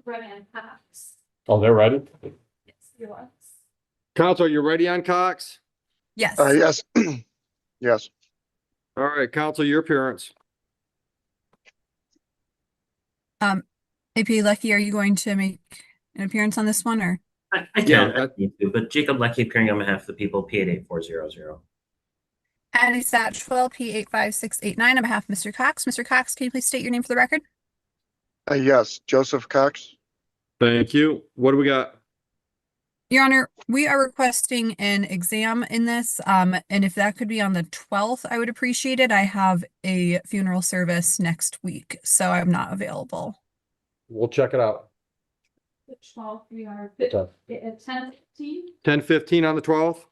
Ready on Cox. Oh, they're ready? Yes, he was. Council, you ready on Cox? Yes. Yes. Yes. All right, Council, your appearance. AP Lucky, are you going to make an appearance on this one or? I Yeah, can, I need to, but Jacob Lecky appearing on behalf of the people, P88400. Addie Satchwell, P85689 on behalf of Mr. Cox. Mr. Cox, can you please state your name for the record? Yes. Joseph Cox. Thank you. What do we got? Your Honor, we are requesting an exam in this, and if that could be on the 12th, I would appreciate it. I have a funeral service next week, so I'm not available. We'll check it out. The 12th, we are Okay. at 10:15. 10:15 on the 12th?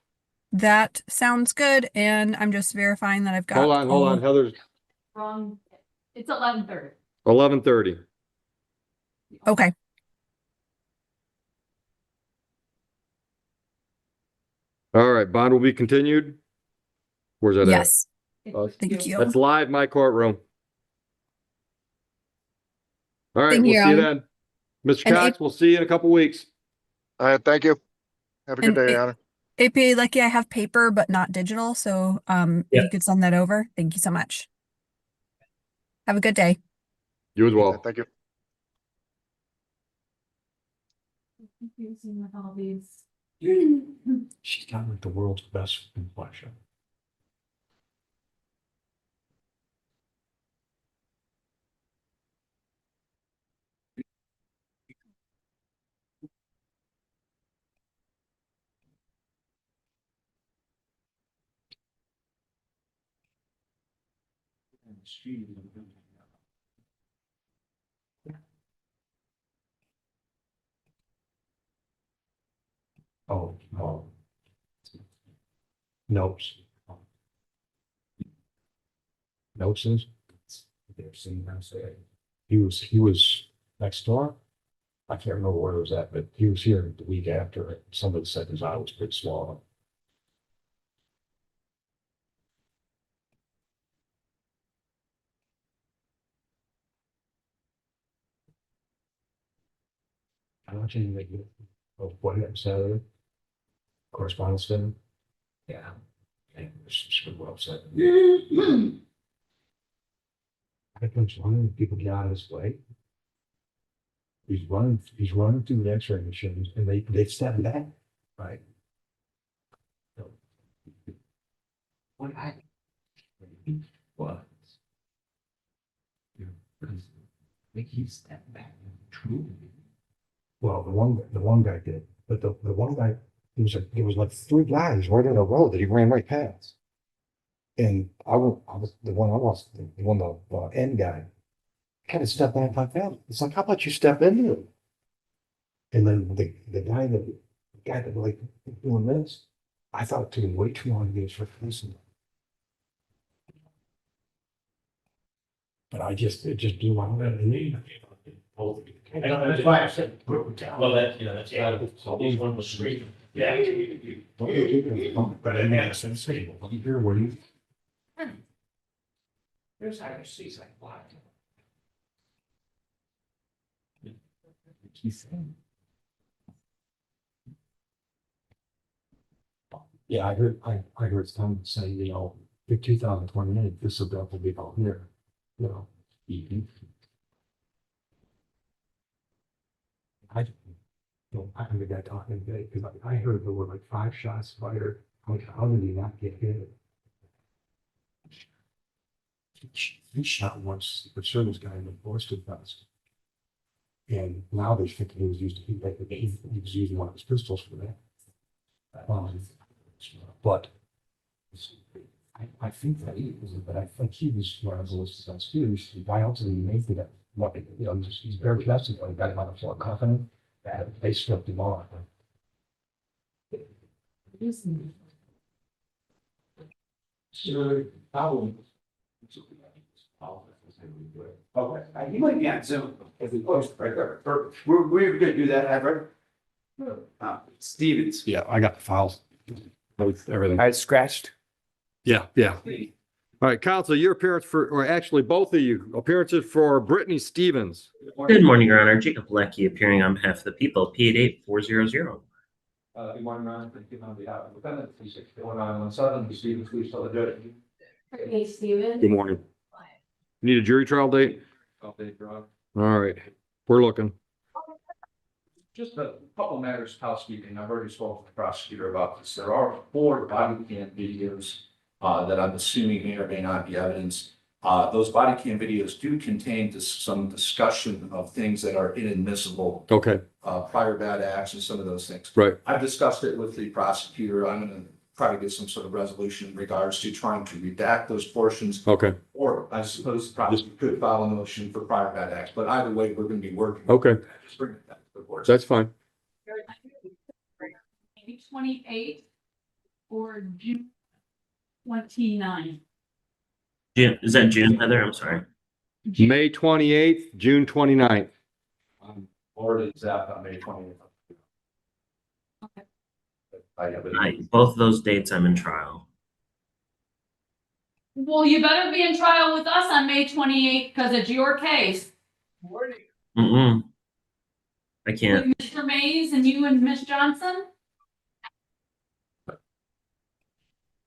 That sounds good, and I'm just verifying that I've got Hold on, all- Heather's Wrong. It's 11:30. 11:30. Okay, All right, bond will be continued. Where's that at? yes, Oh, thank you. That's live, my courtroom. All right, Thank we'll you, see you Your then. Mr. And Cox, we'll see you in a couple weeks. All right. Thank you. Have a good And day, Your Honor. AP Lucky, I have paper but not digital, so if Yeah. you could send that over, thank you so much. Have a good day. You as well. Thank you. Confusing with all these. She's got like the world's best complexion. Oh, no. Notes. Notes is? They've seen him say. He was next door. I can't remember where it was at, but he was here the week after. Somebody said his eye was pretty swollen. I want you to make it. Oh, what happened Saturday? Correspondence dinner? Yeah. And there's some people upset. I think one of the people get out of his way. He's running through the x-ray machines and they step back, right? So, what I was. I think he stepped back. True. Well, the one guy did, but the one guy, there was like three guys right in a row that he ran right past. And I was the end guy kind of stepped back like that. It's like, how about you step into it? And then the guy that like doing this, I thought it took him way too long to get his first listen. But it just blew my mind. I know, that's why I said, well, that's this one was straight. Yeah. But I mean, it's insane. You hear what he. There's how I see, it's like, what? He's saying. Yeah, I heard someone say, in 2028, this will be all here, eating. I heard the guy talking today, because I heard there were like 5 shots fired. Like, how did he not get hit? He shot once, the service guy in the Boston vest. And now they're thinking he was using one of his pistols for that. But I think that I think he was one of those excused. The guy ultimately made it. He's very vested when he got him on the floor confident that they stripped him off. Sure, okay, you might be on Zoom if we post right there. We're gonna do that, Everett. Stevens. Yeah, I got the files. With everything. I scratched. Yeah. All right, counsel, your appearance for, or actually both of you, appearances for Brittany Stevens. Good morning, Your Honor. Jacob Lecky appearing on behalf of the people, P88400. Good morning, Ron. Thank you on behalf of the defendant, 361 Stevens, please tell the judge. Brittany Stevens. Good morning. Need a jury trial date? I'll take your honor. All right, we're looking. Just a couple matters of housekeeping. I've already spoken to the prosecutor about this. There are 4 body cam videos that I'm assuming may or may not be evidence. Those body cam videos do contain some discussion of things that are inadmissible, Okay, prior bad acts and some of those things. right. I've discussed it with the prosecutor. I'm gonna try to get some sort of resolution in regards to trying to redact those portions. Okay, Or I suppose the prosecutor could file a motion for prior bad acts, but either way, we're gonna be working. okay, Just bring it back to the board. that's fine. May 28th or June 29th. June, is that June, Heather? I'm sorry. May 28th, June 29th. I'm already zapped on May 20th. Okay. I have it. Both those dates I'm in trial. Well, you better be in trial with us on May 28th because it's your case. Mm-mm. I can't. With Mr. Mays and you and Miss Johnson.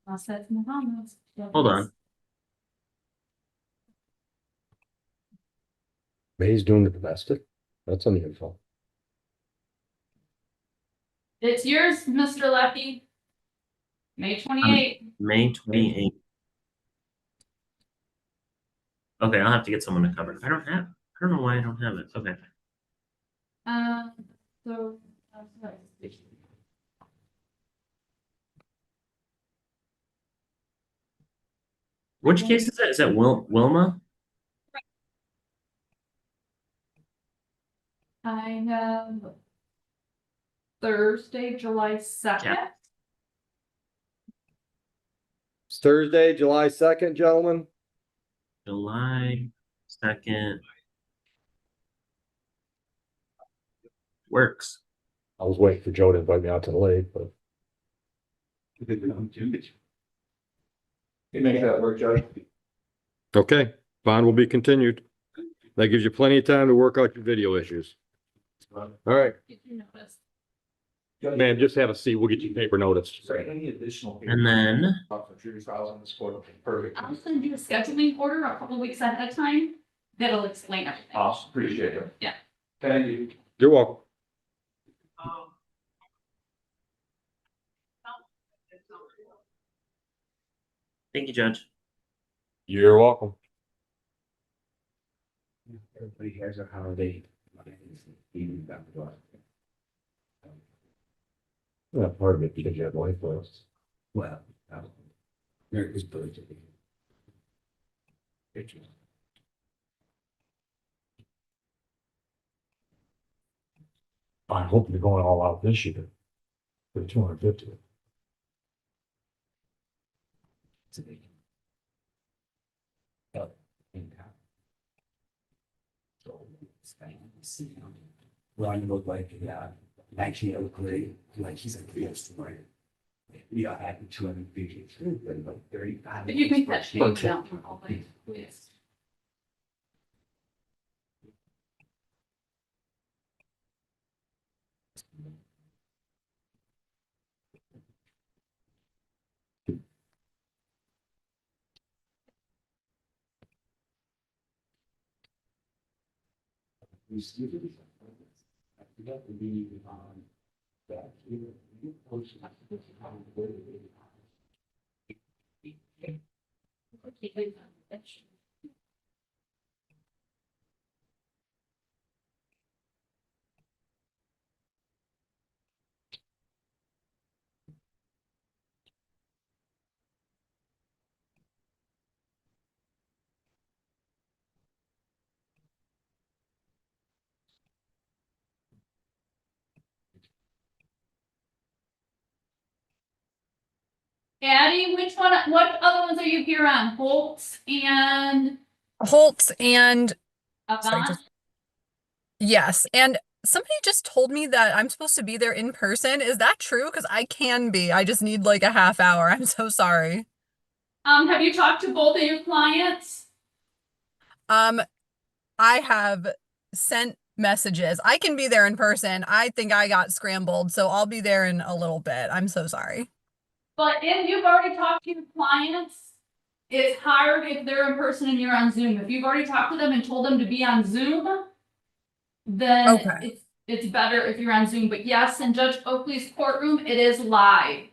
Let's move on. Hold on. May's doing the domestic? That's on the info. It's yours, Mr. Lecky. May 28th. May 28th. Okay, I'll have to get someone to cover it. I don't know why I don't have it. Okay. So. Which case is that? Is that Wilma? I have Thursday, July 2nd. Yeah. It's Thursday, July 2nd, gentlemen. July 2nd. Works. I was waiting for Joe to invite me out to the lake, but. You make that work, Judge? Okay, bond will be continued. That gives you plenty of time to work out your video issues. All right, Did you notice? Judge, ma'am, just have a seat. We'll get you paper notice. is there any additional? And then For jury trials on this court? Perfect. I'll send you a scheduling order a couple weeks ahead of time. That'll explain everything. Awesome, appreciate it. Yeah. Thank you. You're welcome. thank you, Judge. You're welcome. Everybody has a holiday. Yeah, part of it because you have life loss. Well, America's birthday. I hope you're going all out this year. For 250. Ron looked like, actually Oakley, like he's a yes, right? Yeah, I had 250, but like 35. If you make that change down, I'll like, please. We still do this. I forgot to be on that. You post it. Addie, what other ones are you here on? Holtz and Holtz and Sorry, Avant? just- yes, and somebody just told me that I'm supposed to be there in person. Is that true? Because I can be. I just need like a half hour. I'm so sorry. Have you talked to both of your clients? I have sent messages. I can be there in person. I think I got scrambled, so I'll be there in a little bit. I'm so sorry. But if you've already talked to your clients, it's hard if they're in person and you're on Zoom. If you've already talked to them and told them to be on Zoom, then Okay. it's better if you're on Zoom. But yes, in Judge Oakley's courtroom, it is live.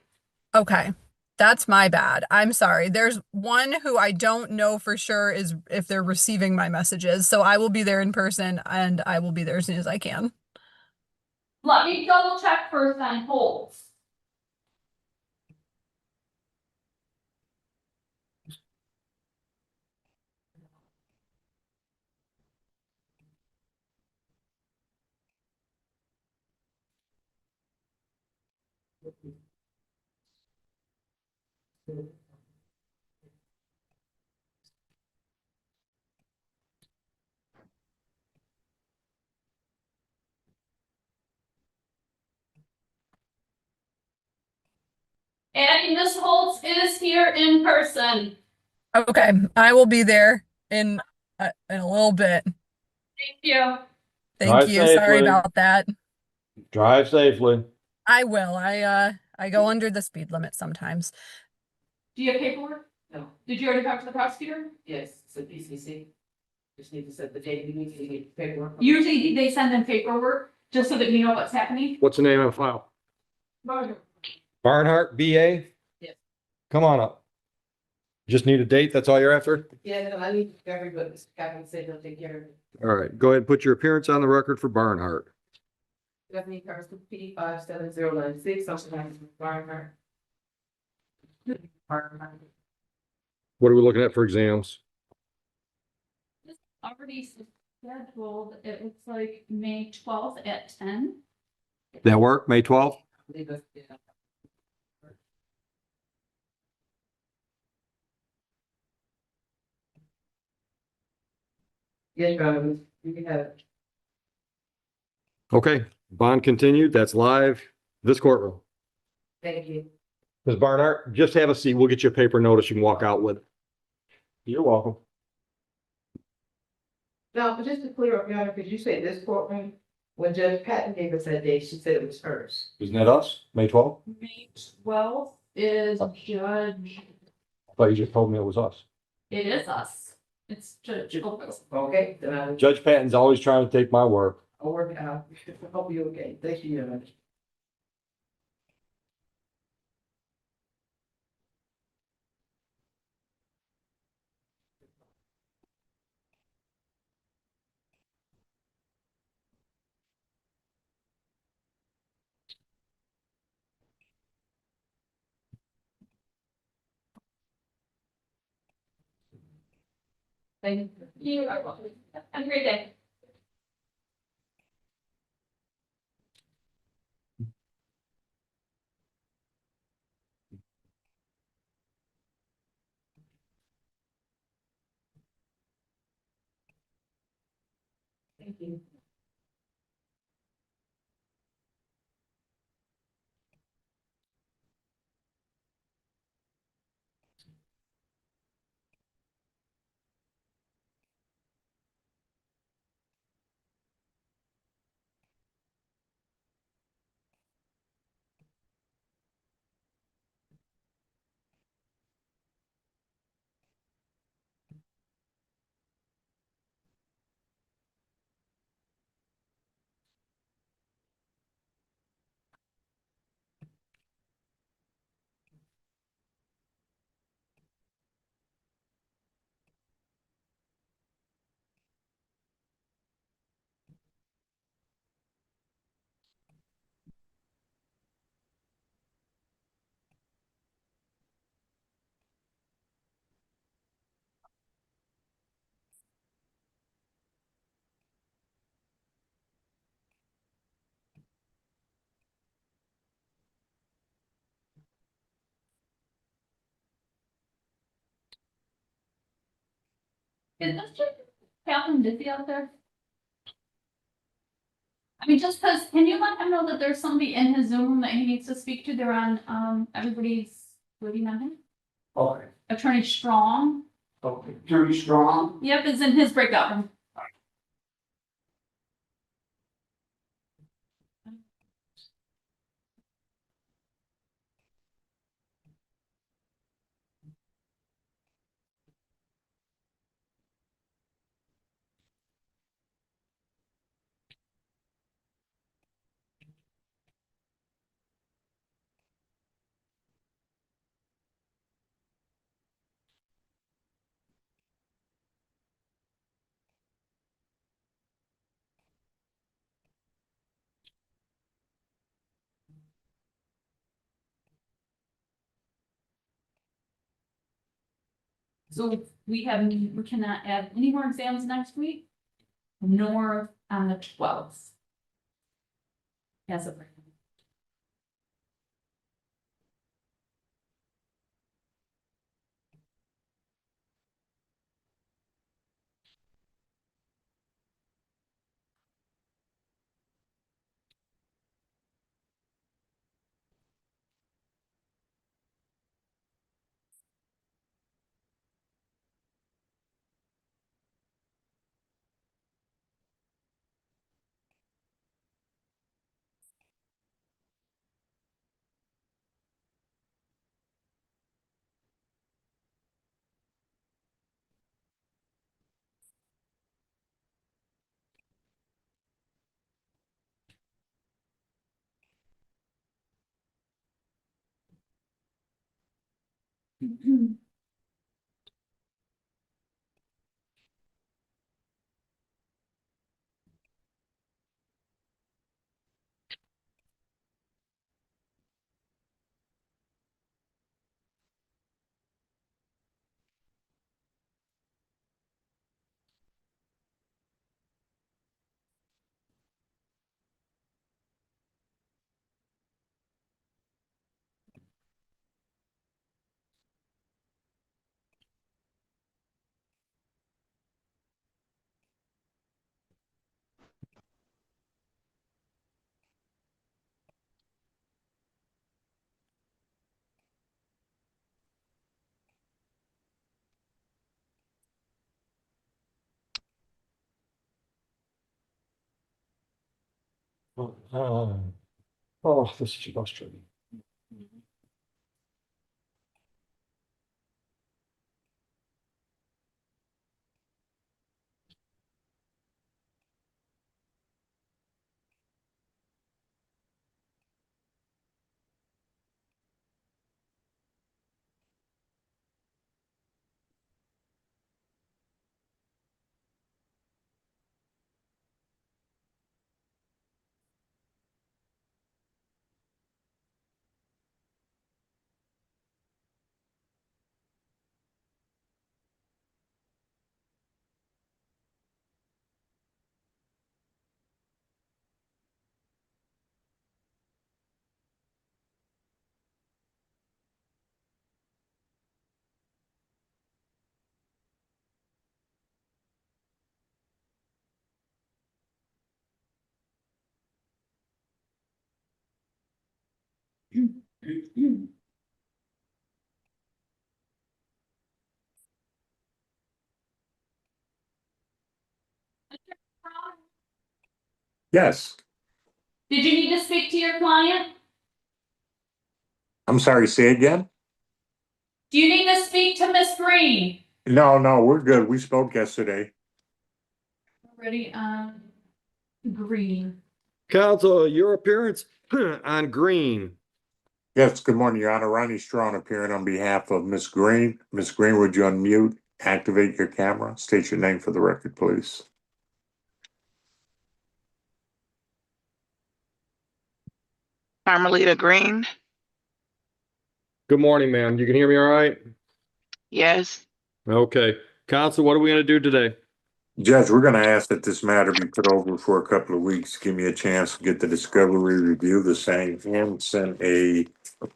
Okay. That's my bad. I'm sorry. There's one who I don't know for sure is if they're receiving my messages. So I will be there in person and I will be there as soon as I can. Let me double check first on holds. And Ms. Holtz is here in person. Okay. I will be there in a little bit. Thank you. Thank Drive you. Sorry safely. about that. Drive safely. I will. I go under the speed limit sometimes. Do you have paperwork? No, Did you already talk to the prosecutor? yes, it's a PCC. Just need to set the date, we need to get paperwork. Usually they send in paperwork just so that you know what's happening. What's the name of the file? Barnhart, BA? Yes. Come on up. Just need a date, that's all you're after? Yeah, no, I need everybody, Mr. Captain said he'll take care of it. All right, go ahead and put your appearance on the record for Barnhart. Stephanie Carson, P 57096, something like Barnhart. Barnhart. What are we looking at for exams? Already scheduled. It looks like May 12th at 10. That work, May 12th? Leave us, yeah. Yes, Robin, you can have it. Okay, bond continued, that's live, this courtroom. Thank you. Ms. Barnhart, just have a seat, we'll get you a paper notice, you can walk out with it. You're welcome. No, but just to clear up, Your Honor, because you said this courtroom, when Judge Patton gave us that date, she said it was hers. Isn't that us, May 12th? May 12th is Judge. I thought you just told me it was us. It is us. It's Judge Oakley. Okay, then I'll Judge Patton's always trying to take my work. work it out. I hope you're okay. Thank you, Your Honor. Thank you. Are welcome. Have a great day. Thank you. Is Mr. Captain busy out there? I mean, just because, can you let him know that there's somebody in his Zoom room that he needs to speak to? They're on, everybody's waiting on him. Okay, Attorney Strong. okay, Attorney Strong. Yep, is in his breakout room. So we cannot add any more exams next week, nor on the 12th. As of right now. Oh, this is frustrating. Yes, Did you need to speak to your client? I'm sorry, say again? Do you need to speak to Miss Green? No, we're good. We spoke yesterday. Already on Green. Counsel, your appearance on Green. Yes, good morning, Your Honor. Ronnie Strong appearing on behalf of Miss Green. Miss Green, would you unmute, activate your camera, state your name for the record, please? Carmelita Green, Good morning, ma'am. You can hear me all right? yes. Okay. Counsel, what are we gonna do today? Judge, we're gonna ask that this matter be put over for a couple of weeks. Give me a chance to get the discovery, review the same, and send a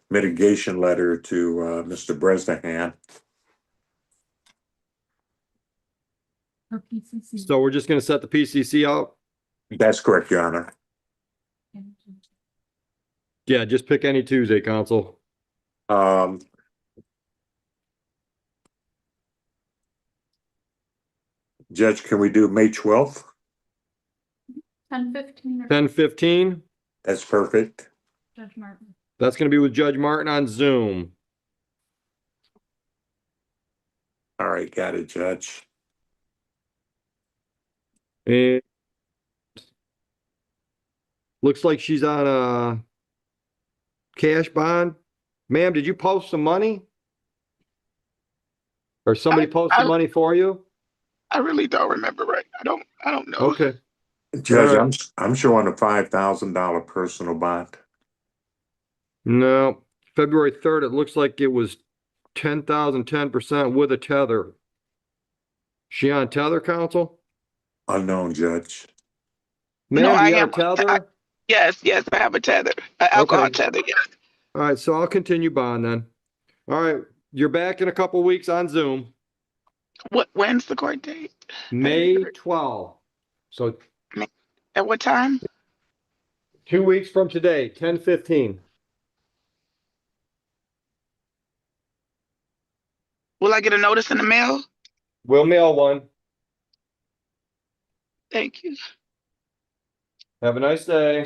mitigation letter to Mr. Bresnahan. Or PCC. So we're just gonna set the PCC out? That's correct, Your Honor. Yeah, just pick any Tuesday, Counsel. Um, Judge, can we do May 12th? 10:15 or 10:15. That's perfect. Judge Martin. That's gonna be with Judge Martin on Zoom. All right, got it, Judge. And looks like she's on a cash bond. Ma'am, did you post some money? Or somebody post some money for you? I really don't remember right. I don't know. Okay. Judge, All right. I'm showing a $5,000 personal bond. No, February 3rd, it looks like it was 10,000, 10% with a tether. She on tether, counsel? Unknown, Judge. No, Ma'am, do I you have am. a tether? Yes, I have a tether, an alcohol Okay. tether. Yes. All right, so I'll continue bond then. All right, you're back in a couple weeks on Zoom, When's the court date? May 12th. So At what time? 2 weeks from today, 10:15. Will I get a notice in the mail? We'll mail one. Thank you. Have a nice day.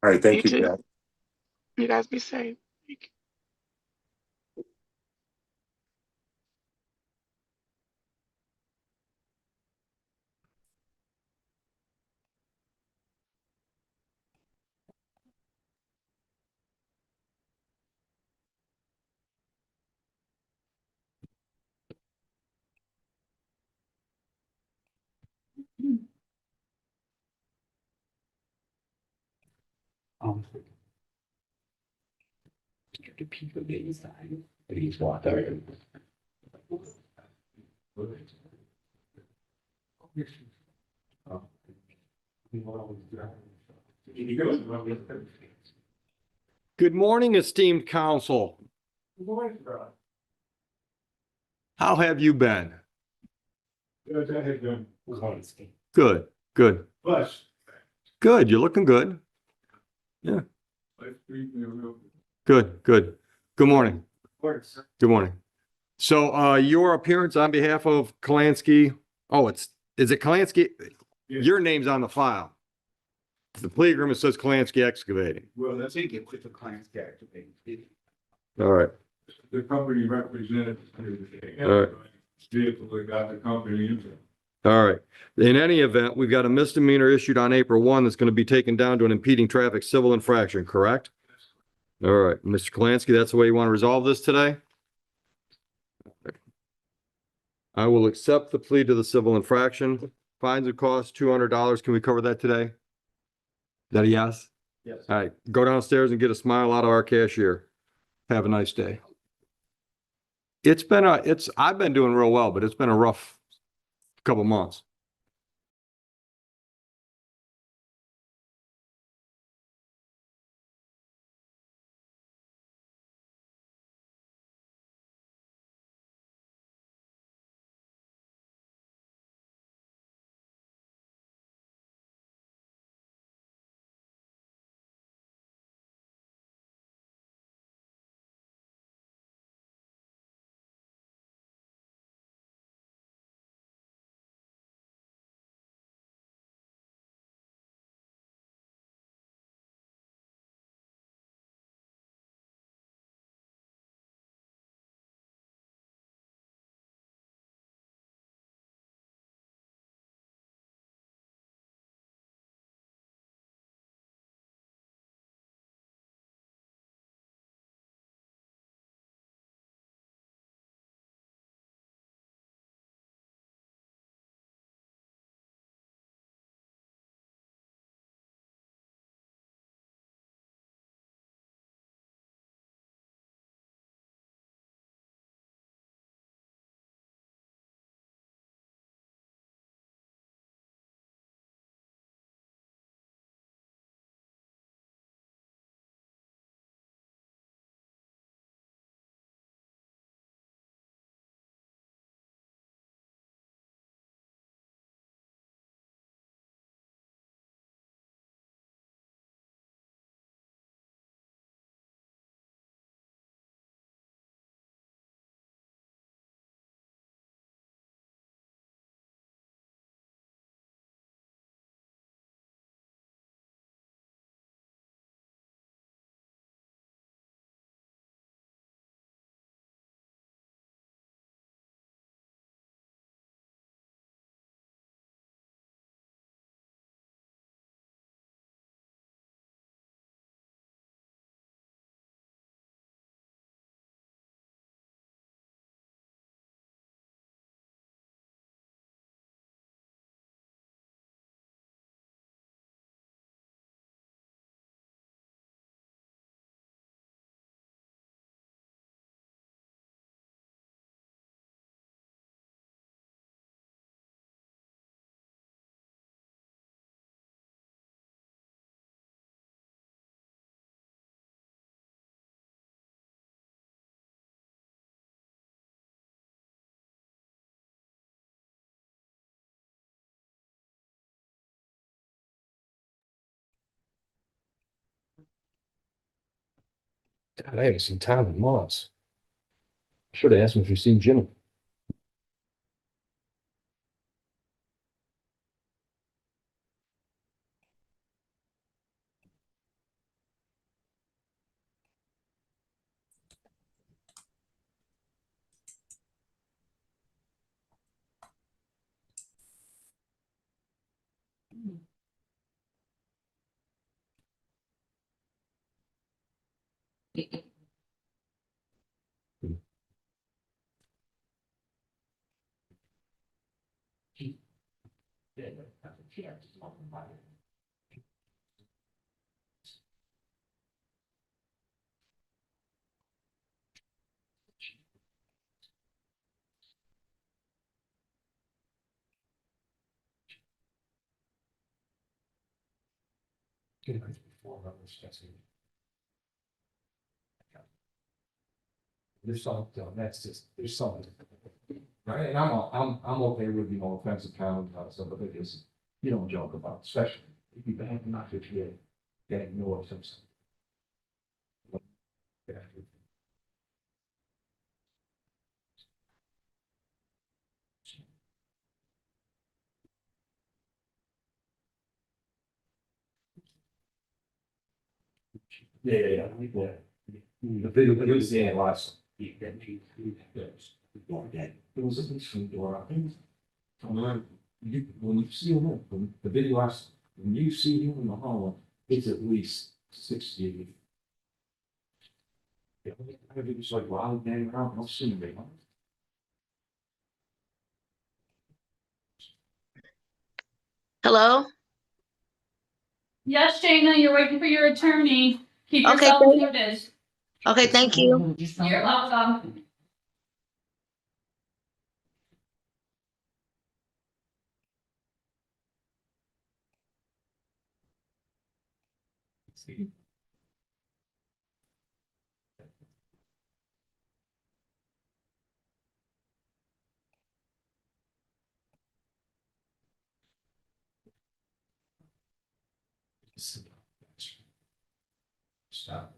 All right, thank You you, too. Judge. You guys be safe. Thank you. The people get inside. Please water. Good morning, esteemed council. How have you been? Good, good, good. You're looking good. Yeah. Good, good. Good morning. Good morning. So, your appearance on behalf of Kalansky. Oh, is it Kalansky? Your name's on the file. The plea agreement says Kalansky Excavating. Well, that's it, with the client's activated. All right, The company represented. all right, Vehicle that got the company into. all right. In any event, we've got a misdemeanor issued on April 1 that's going to be taken down to an impeding traffic civil infraction, correct? All right, Mr. Kalansky, that's the way you want to resolve this today? I will accept the plea to the civil infraction. Fines would cost $200. Can we cover that today? Is that a yes? Yes. All right, go downstairs and get a smile out of our cashier. Have a nice day. I've been doing real well, but it's been a rough couple months. God, I haven't seen Tom in months. Should have asked him if he's seen Jimmy. There's something, that's just, there's something. Right, and I'm okay with, offensive comment, stuff, but it is, you don't joke about, especially if you bad not to get ignored some stuff. Yeah. The video, it was the last. It was at least from Dora. When you see him, when the video last, when you see him in the hall, it's at least 60. Yeah, I think it's like wild gang around, I'll see him. Hello? Yes, Shayna, you're waiting for your attorney. Keep Okay, yourself thank- muted. Okay, thank you. You're welcome. Stop.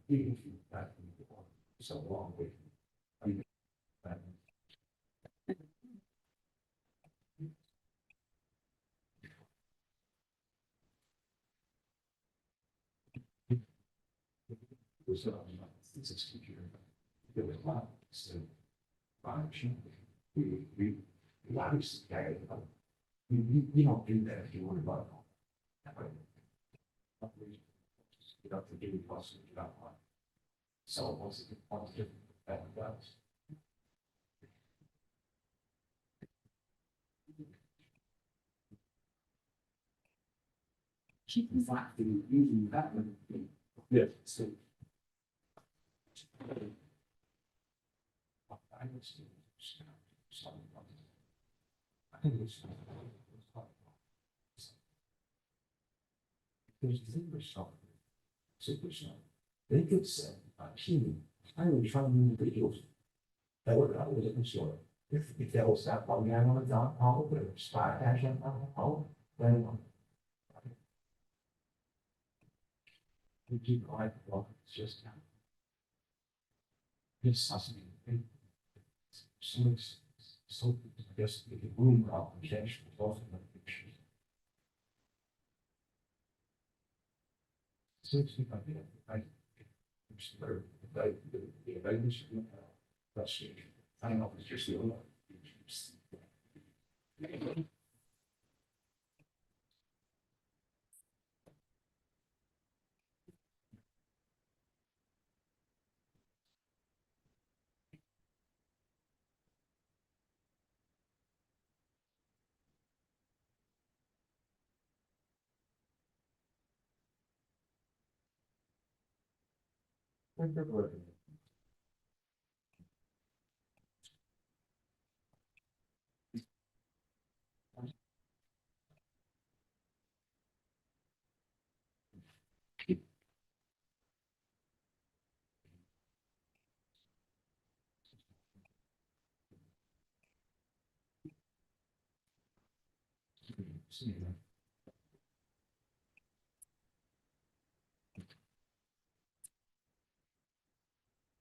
Even if you back so long way. It's a computer. There was a lot. So, we obviously, you don't do that if you want to run. You don't forgive me, plus you don't want. So, once it becomes different, that does. Keep in fact, using that one. Yeah, so. I understand. I think it's. There's super stuff. Super stuff. They could say, I was trying to move videos. That wasn't sure. If that was that one guy on the down, how would it spy action? How, then. We keep quiet, well, it's just. It's something. So, I guess the room out, the cash was also the picture. So, if I did, I don't know if it's just the. This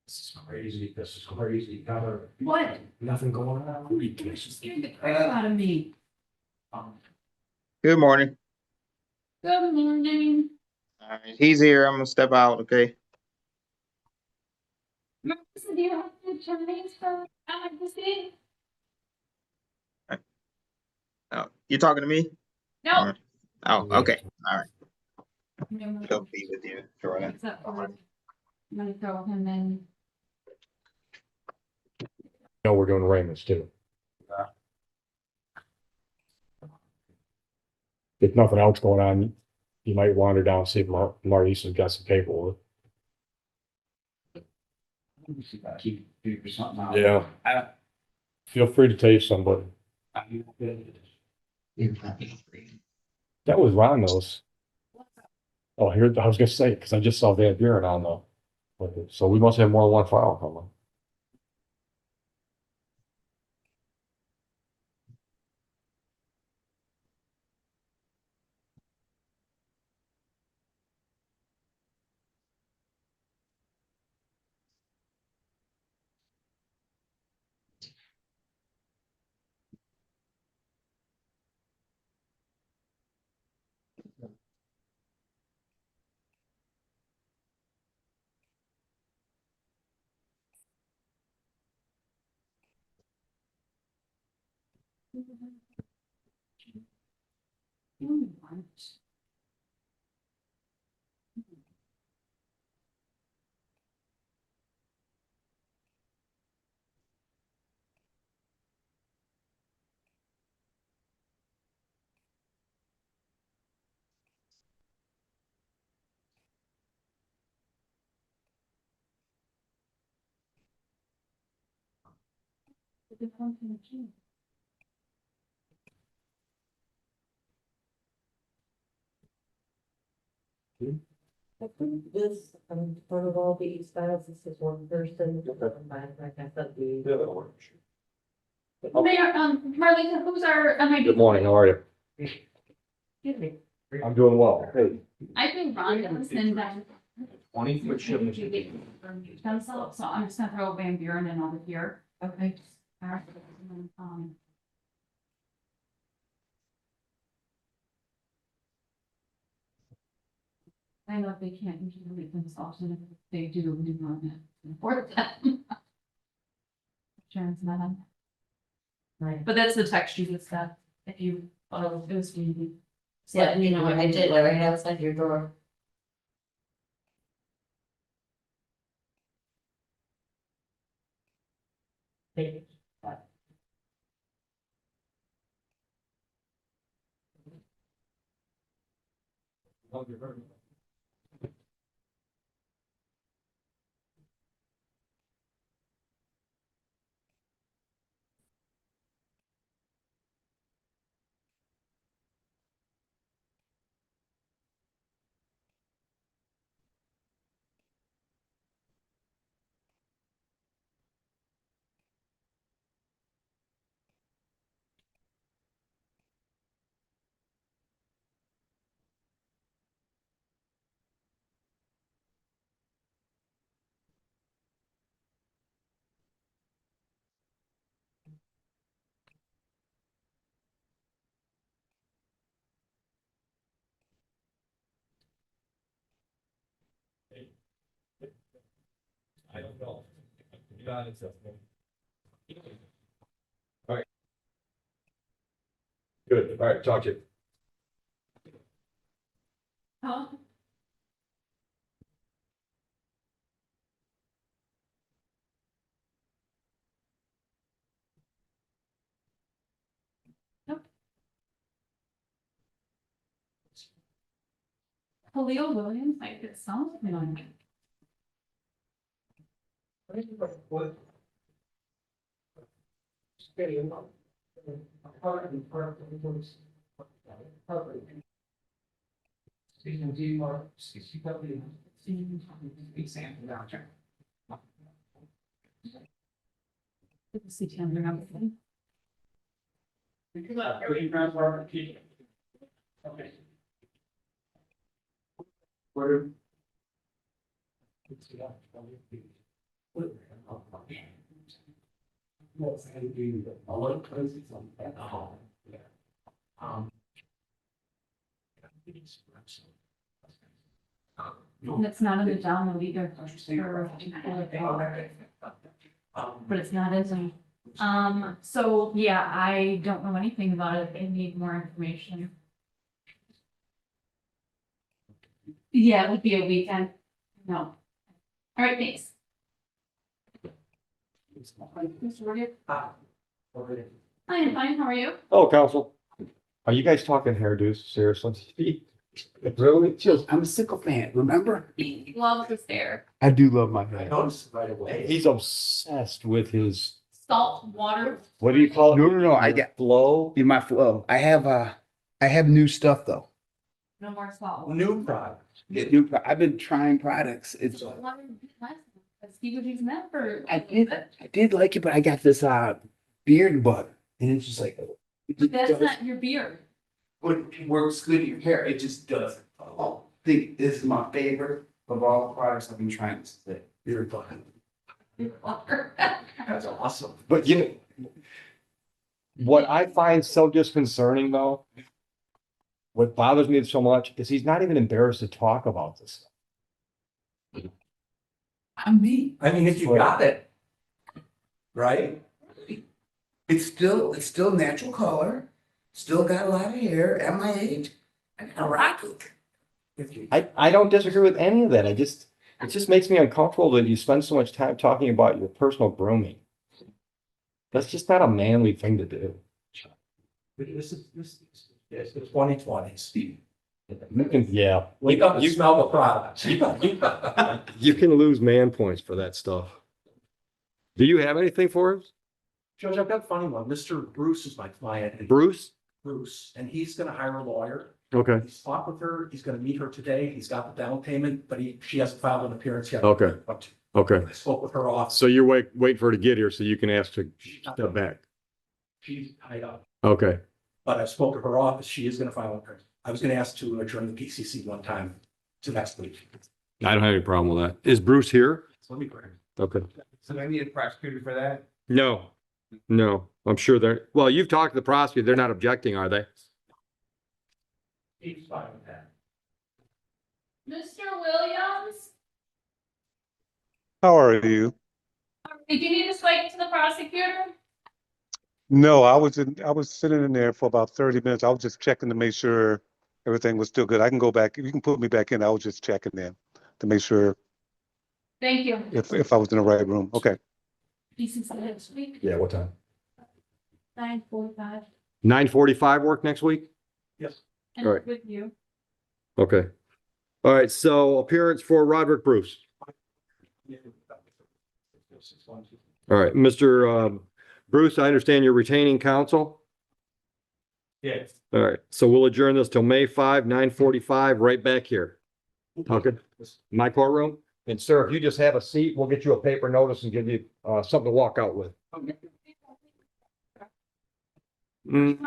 is crazy. This is crazy. What? Nothing going on. You just scared the crap out of me. Good morning. Good morning. All right, he's here. I'm gonna step out, okay? Marissa, do you have any Chinese food? I like to see. Oh, you're talking to me? No. Oh, okay. All right. No. He'll be with you shortly. Except for, I'm gonna throw him in. No, we're doing Raymond's too. If nothing else going on, you might wander down, and see if Marty's has got some paperwork. Keep figure something out. Yeah. Feel free to take somebody. That was Rondo's. Oh, here, I was gonna say, because I just saw Van Buren on the, so we must have more than one file coming. I think this, part of all these files, this is one person. Like I said, Mayor, Marlene, who's our, Good morning, how are you? Excuse me. I'm doing well. Hey. I think Ron does send that. 20-foot ship. Pencil, so I'm just gonna throw Van Buren in over here. okay. I know they can't usually make themselves, and if they do, we want to support them. Sharon's not on. Right. But that's the text you just got, if you, it was easy. Yeah, you know what I did, right outside your door. I don't know. Got it. All right. Good, all right, talk to you. Huh? Nope. Khalil Williams, like, it sounds familiar. See, Chandler, I'm okay. Okay. And it's not in the download either. But it's not in Zoom. So yeah, I don't know anything about it. I need more information. Yeah, it would be a weekend. No. All right, thanks. Mr. Morgan? I am fine. How are you? Oh, council. Are you guys talking hairdos? Seriously? Really? Just, I'm a sickle fan, remember? He loves his hair. I do love my I hair. noticed right away. He's obsessed with his, Salt water. what do you call it? No, I got Flow? in my flow. I have new stuff though. No more salt. New product. I've been trying products. It's He was using that for. I did like it, but I got this beard butter, and it's just like That's not your beard. but it works good in your hair. It just doesn't. I think this is my favorite of all the products I've been trying to say. Beard butter. That's awesome. But you know, what I find so disconcerting though, what bothers me so much is he's not even embarrassed to talk about this. I'm me. I mean, if you got it, right? It's still natural color. Still got a lot of hair at my age. I got a rock it. I don't disagree with any of that. It just makes me uncomfortable that you spend so much time talking about your personal grooming. That's just not a manly thing to do. This is 2020, Steve. Yeah. Wake up and You- smell the product. You can lose man points for that stuff. Do you have anything for us? Judge, I've got a funny one. Mr. Bruce is my client. And Bruce? Bruce, and he's gonna hire a lawyer. Okay, He's talked with her. He's gonna meet her today. He's got the down payment, but she hasn't filed an appearance yet. Okay. But okay. I spoke with her off. So you're waiting for her to get here so you can ask to step back. She's tied up, Okay, but I spoke to her office. She is gonna file an appearance. I was gonna ask to adjourn the PCC one time to next week. I don't have any problem with that. Is Bruce here? So let me grab it. Okay. So I need a prosecutor for that? No, I'm sure they're, well, you've talked to the prosecutor. They're not objecting, are they? He's fine with that. Mr. Williams, How are you? did you need to speak to the prosecutor? No, I was sitting in there for about 30 minutes. I was just checking to make sure everything was still good. I can go back. You can put me back in. I was just checking in to make sure Thank you. if I was in the right room. Okay. PCC next week, Yeah, what time? 9:45, 9:45 work next week? Yes. and All right. with you. Okay. All right, so appearance for Roderick Bruce. All right, Mr. Bruce, I understand you're retaining counsel. Yes. All right, so we'll adjourn this till May 5, 9:45, right back here. Okay, my courtroom. And sir, if you just have a seat, we'll get you a paper notice and give you something to walk out with. Mm,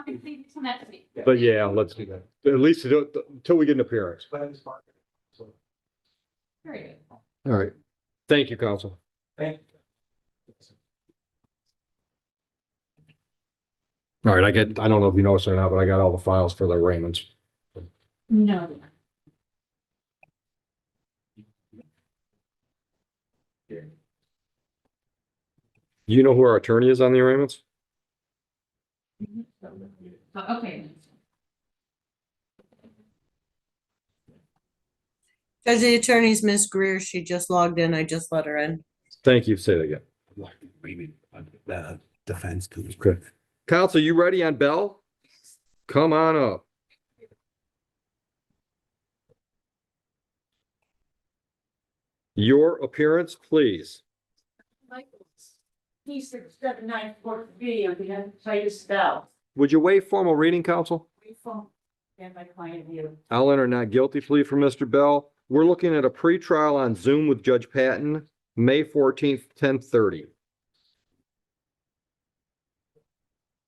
Next week. but yeah, let's do that. At least until we get an appearance. Very good. All right. Thank you, counsel. Thank you. All right, I don't know if you noticed or not, but I got all the files for the Raymonds. No. You know who our attorney is on the arraignments? Okay. Judge, the attorney's Miss Greer. She just logged in. I just let her in. Thank you. Say that again. Defense too. Okay. Counsel, you ready on Bell? Come on up. Your appearance, please. P6794B on behalf of Titus Bell. Would you waive formal reading, counsel? And my client view. I'll enter not guilty plea for Mr. Bell. We're looking at a pretrial on Zoom with Judge Patton, May 14th, 10:30.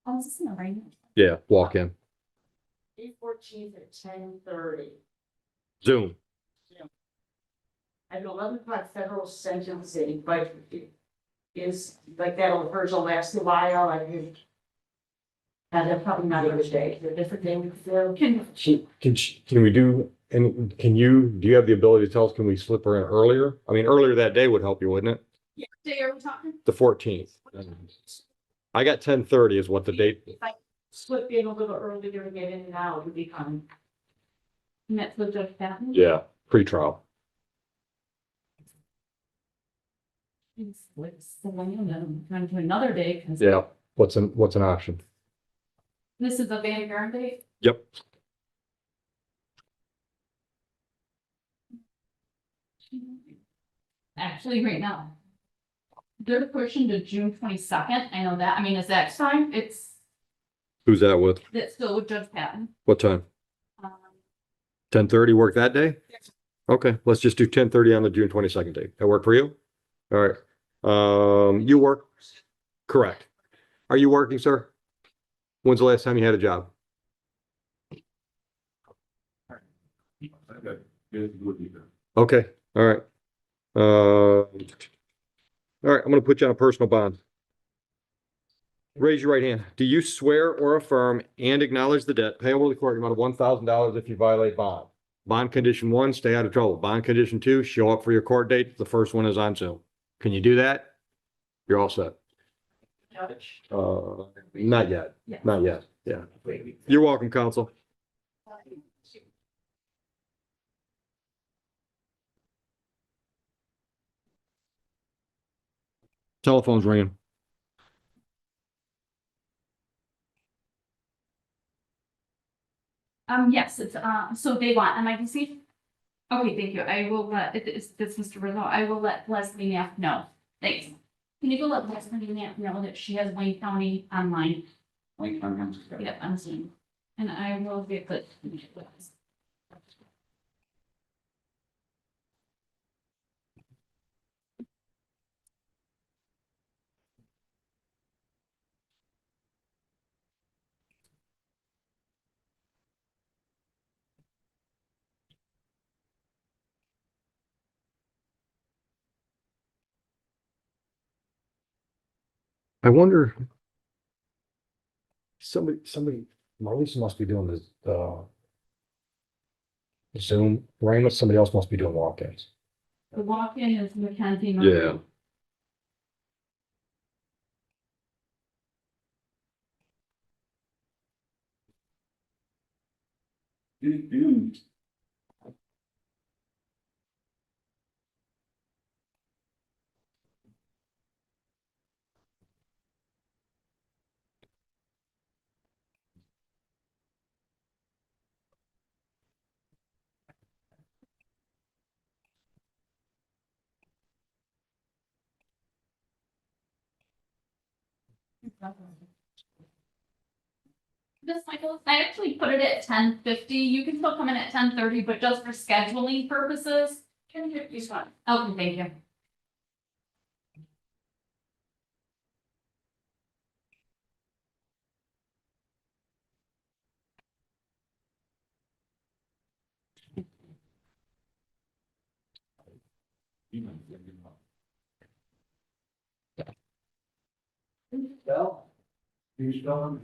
Oh, is this in the rain? Yeah, walk in. May 14th at 10:30. Zoom. At 11 o'clock federal sentencing, but it is like that version last a while, I mean. And that's probably not every day, a different day we feel. Can we do, and do you have the ability to tell us, can we slip her in earlier? I mean, earlier that day would help you, wouldn't it? Yeah, day are we talking? The 14th. I got 10:30 is what the date. If I slip in a little earlier and get in and out, it would be fine. And that's with Judge Patton? Yeah, pretrial. Let's run to another day, because Yeah. What's an option? this is a Van Garen date. Yep. Actually, right now. They're pushing to June 22nd. I know that. I mean, is that time? Who's that with? That's still with Judge Patton. What time? Um, 10:30 work that day? Okay, let's just do 10:30 on the June 22nd date. That work for you? All right. You work? Correct. Are you working, sir? When's the last time you had a job? Okay, all right. All right, I'm gonna put you on a personal bond. Raise your right hand. Do you swear or affirm and acknowledge the debt payable to the court in the amount of $1,000 if you violate bond? Bond condition 1, stay out of trouble. Bond condition 2, show up for your court date. The first one is on Zoom. Can you do that? You're all set. Judge. Not yet. Yeah. Not yet. Yeah. You're welcome, counsel. Telephone's ringing. Yes, it's, so they want MIDC? Okay, thank you. I will let, it's Mr. Rizzo. I will let Leslie Knapp know. Thanks. Can you go let Leslie Knapp know that she has Wayne County online? Wayne County. Yep, on Zoom. And I will get the. I wonder. Somebody, Marlisa must be doing this, Zoom. Ryan, somebody else must be doing walk-ins. The walk-in is Mackenzie. Yeah. This Michael, I actually put it at 10:50. You can still come in at 10:30, but just for scheduling purposes. 10:50 is fine. Okay, thank you. Bell? Who's going?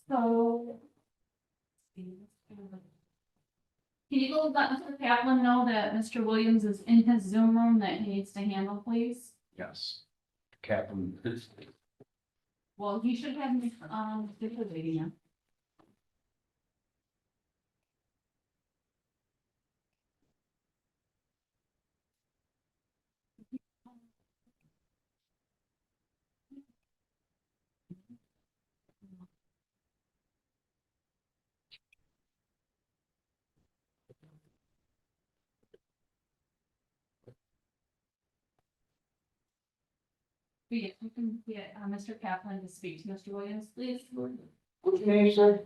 So. you go let Mr. Kaplan know that Mr. Williams is in his Zoom room that he needs to handle, please? Yes. Captain, Well, he should have, defibrillating him. Yes, we can get, Mr. Kaplan to speak to Mr. Williams, please. What's your name, sir?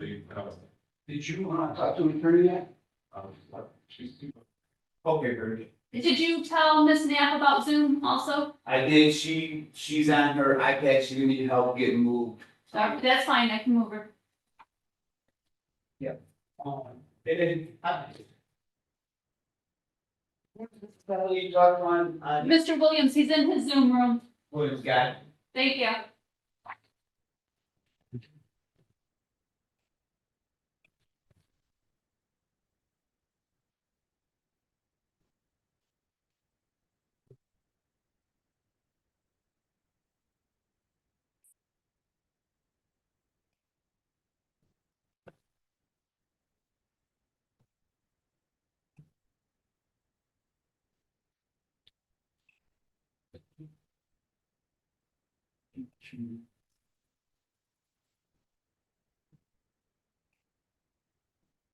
Did you talk to an attorney yet? Okay, very good. Did you tell Miss Knapp about Zoom also? I did, she's on her iPad, she need help getting moved. That's fine, I can move her. What's the fellow you talked on, Mr. Williams, he's in his Zoom room. Williams got it? Thank you.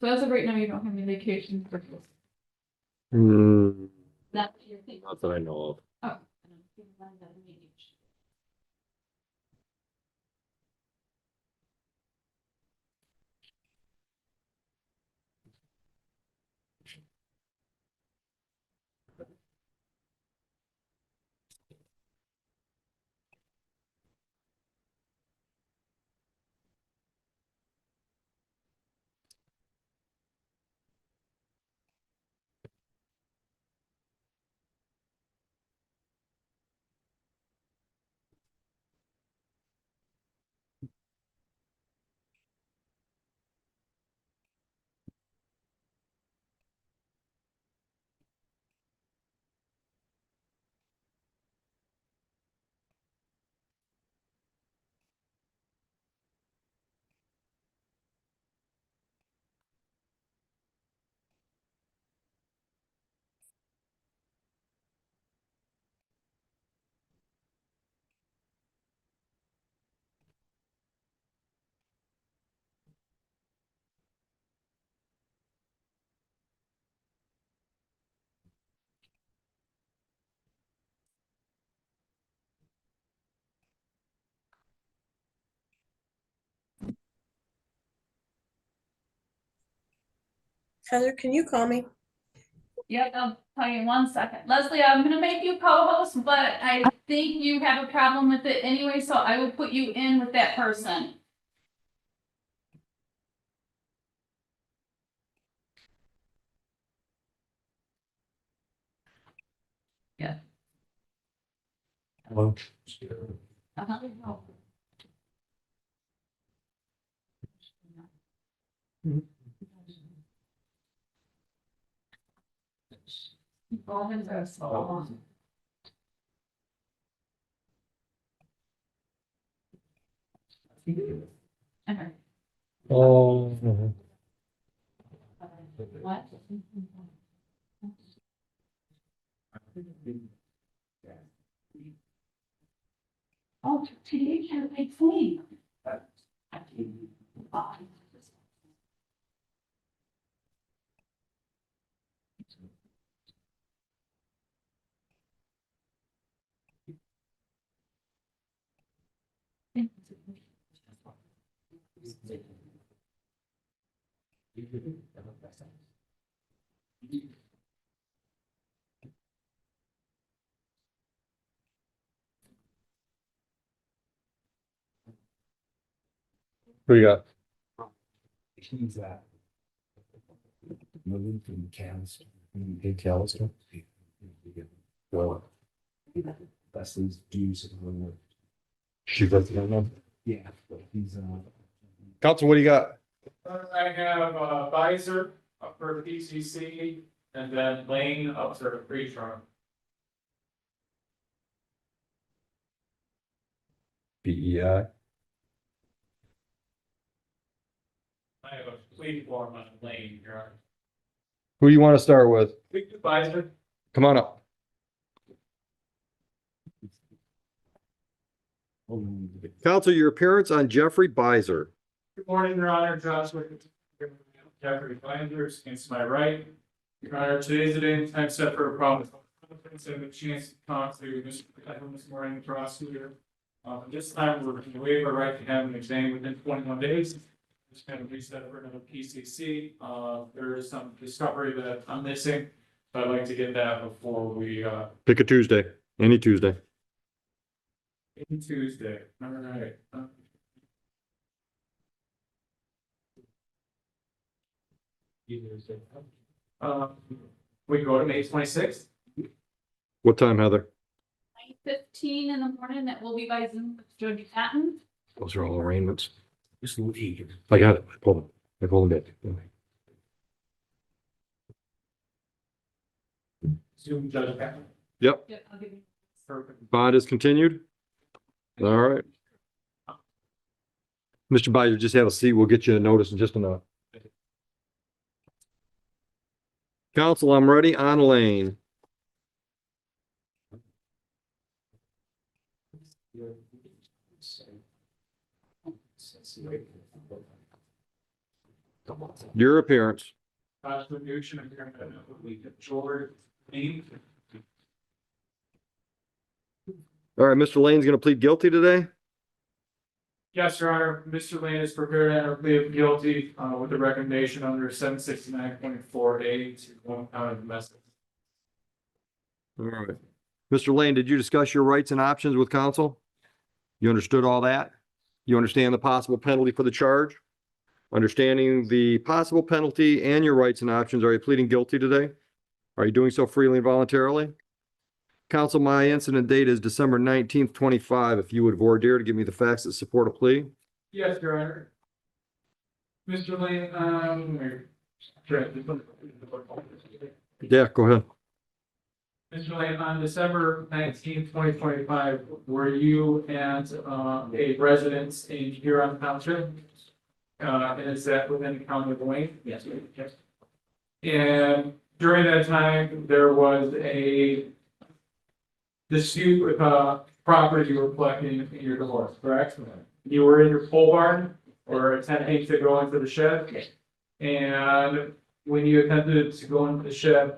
So as of right now, you don't have any vacation for this. Hmm, Not that you're thinking. not that I know of. Oh. Heather, can you call me? Yep, I'll tell you in 1 second. Leslie, I'm gonna make you co-host, but I think you have a problem with it anyway, so I will put you in with that person. Yeah. Hello. Uh-huh. All in first. Okay. Oh. What? Oh, today had a big thing. Who you got? He's moving from Callister, in Callister. Well, that's his dues. She doesn't know. Yeah, but he's Council, what do you got? I have Visor, up for PCC, and then Lane up for pre-trial. BEI. I have a plea form on Lane, Your Honor. Who do you want to start with? Big advisor. Come on up. Counsel, your appearance on Jeffrey Beiser. Good morning, Your Honor. Joshua Jeffrey Binders, against my right. Your Honor, today's the day and time set for a problem. I have a chance to talk to Mr. Petal this morning, the prosecutor. This time, we're going to waive our right to have an exam within 21 days. Just kind of reset for another PCC. There is some discovery that I'm missing, so I'd like to get that before we, Pick a Tuesday, any Tuesday. Tuesday. All right. We go to May 26th. What time, Heather? 9:15 in the morning, that will be by Zoom with Jody Patton. Those are all arraignments. Just leave it. I got it. I pulled them. I pulled them in. Zoom Judge Patton. Yep. Yep, I'll give you. Perfect. Bond is continued. All right. Mr. Beiser, just have a seat. We'll get you a notice in just a minute. Counsel, I'm ready on Lane. Your appearance. Contribution and we get George Dean. All right, Mr. Lane's gonna plead guilty today? Yes, Your Honor. Mr. Lane is prepared to enter a plea of guilty with the recommendation under 769.4A to 1 count of domestic. All right. Mr. Lane, did you discuss your rights and options with counsel? You understood all that? You understand the possible penalty for the charge? Understanding the possible penalty and your rights and options, are you pleading guilty today? Are you doing so freely and voluntarily? Counsel, my incident date is December 19th, 25. If you would voir dire to give me the facts that support a plea. Yes, Your Honor. Mr. Lane, Yeah, go ahead. Mr. Lane, on December 19th, 2025, were you at a residence in Huron Township? And is that within the county of Wayne? Yes. And during that time, there was a dispute with property you were collecting in your divorce, correct? You were in your pole barn or attempting to go into the shed. And when you attempted to go into the shed,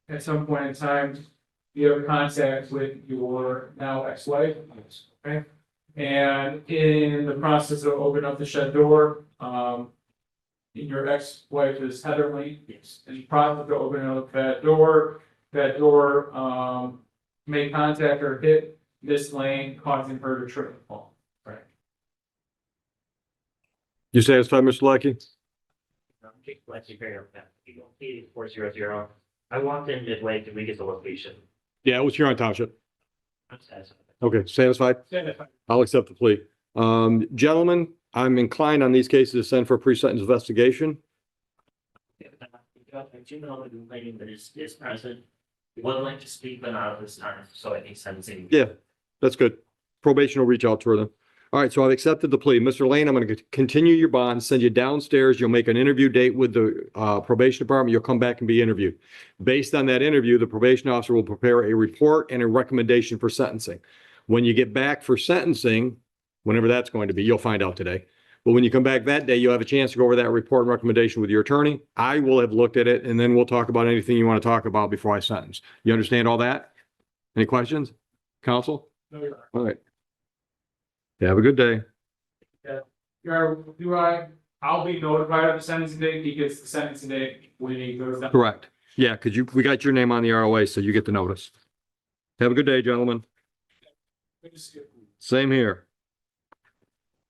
at some point in time, you have contact with your now ex-wife. Okay. And in the process of opening up the shed door, your ex-wife is Heather Lane. Yes. In the process of opening up that door made contact or hit Miss Lane, causing her to trip and fall. Right. You satisfied, Mr. Lackey? Let's very P 400. I walked in midway. Did we get the location? Yeah, it was Huron Township. I'm satisfied. Okay, satisfied? I'll accept the plea. Gentlemen, I'm inclined on these cases to send for a pre-sentence investigation. I do know that the lady that is present would like to speak, but not at this time, so I think sentencing. Yeah, that's good. Probation will reach out to her then. All right, so I've accepted the plea. Mr. Lane, I'm going to continue your bond, send you downstairs. You'll make an interview date with the probation department. You'll come back and be interviewed. Based on that interview, the probation officer will prepare a report and a recommendation for sentencing. When you get back for sentencing, whenever that's going to be, you'll find out today. But when you come back that day, you'll have a chance to go over that report and recommendation with your attorney. I will have looked at it, and then we'll talk about anything you want to talk about before I sentence. You understand all that? Any questions? Counsel? No, Your Honor. All right. Have a good day. I'll be notified of the sentencing date. He gets the sentencing date when he goes down. Correct. Yeah, because we got your name on the ROA, so you get the notice. Have a good day, gentlemen. Same here.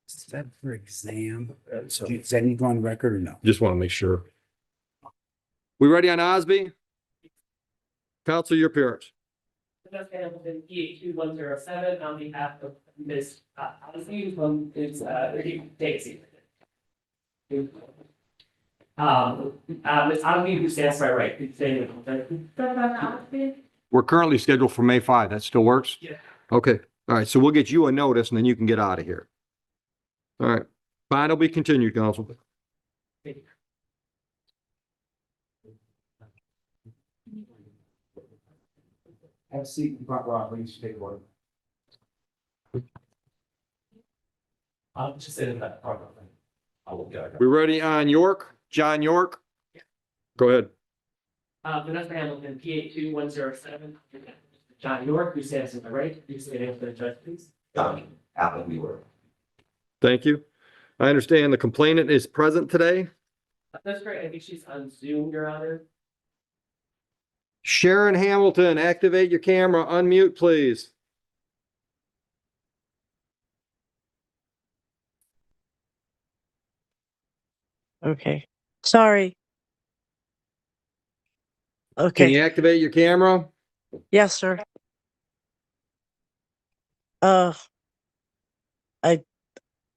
Is that for exam? So is that need to go on record or no? Just want to make sure. We ready on Osby? Counsel, your appearance. That's Hamilton, PA 2107 on behalf of Ms. Osby from Daisy. I'll be who stands by right. It's saying- We're currently scheduled for May 5. That still works? Yeah. Okay. All right. So we'll get you a notice and then you can get out of here. All right. Fine. It'll be continued, counsel. Have a seat in front row, please take one. I'll just say that part of it. I will go. We ready on York? John York? Go ahead. Vanessa Hamilton, P 82107. John York, who stands to the right, please stand in for the judge, please. Alan Mueller. Thank you. I understand the complainant is present today. That's great. I think she's on Zoom, Your Honor. Sharon Hamilton, activate your camera. Unmute, please. Okay, sorry. Can Okay, you activate your camera? yes, sir. Uh,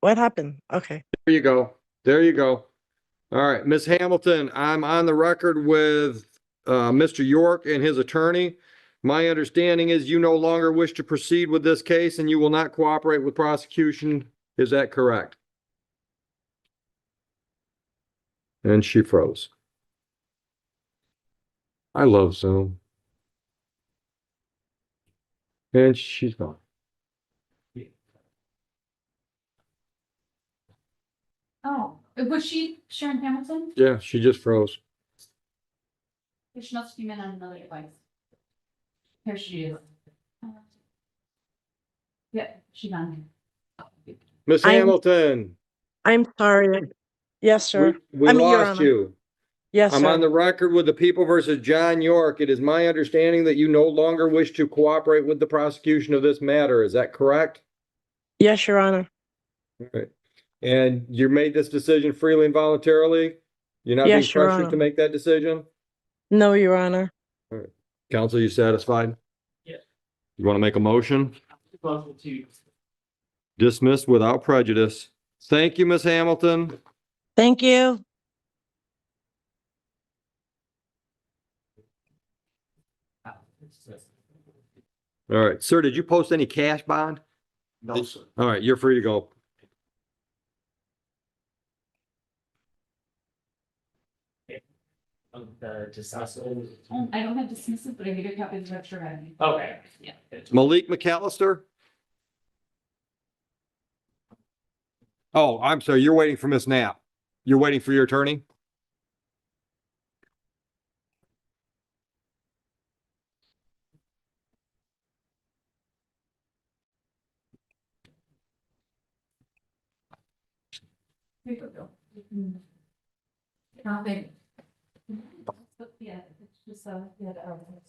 what happened? Okay. There you go. There you go. All right, Miss Hamilton, I'm on the record with Mr. York and his attorney. My understanding is you no longer wish to proceed with this case and you will not cooperate with prosecution. Is that correct? And she froze. I love Zoom. And she's gone. Oh, was she Sharon Hamilton? Yeah, she just froze. She must be in on another device. Here she is. Yeah, she's on. Miss I'm- Hamilton, I'm sorry. Yes, sir. we I mean, Your lost Honor. you. Yes, I'm on sir. the record with the people versus John York. It is my understanding that you no longer wish to cooperate with the prosecution of this matter. Is that correct? Yes, Your Honor. All right. And you made this decision freely and voluntarily? You're not being Yes, Your pressured Honor. to make that decision? No, Your Honor. Counsel, you satisfied? Yes. You want to make a motion? Proposal to Dismissed without prejudice. Thank you, Miss Hamilton. Thank you. All right, sir, did you post any cash bond? No, sir. All right, you're free to go. the dismissal. I don't have dismissal, but I need a copy of the extra revenue. Okay. Yeah. Malik McAllister? Oh, I'm sorry, you're waiting for Miss Knapp. You're waiting for your attorney? Here you go. Copy. Yeah, it's just, yeah, okay.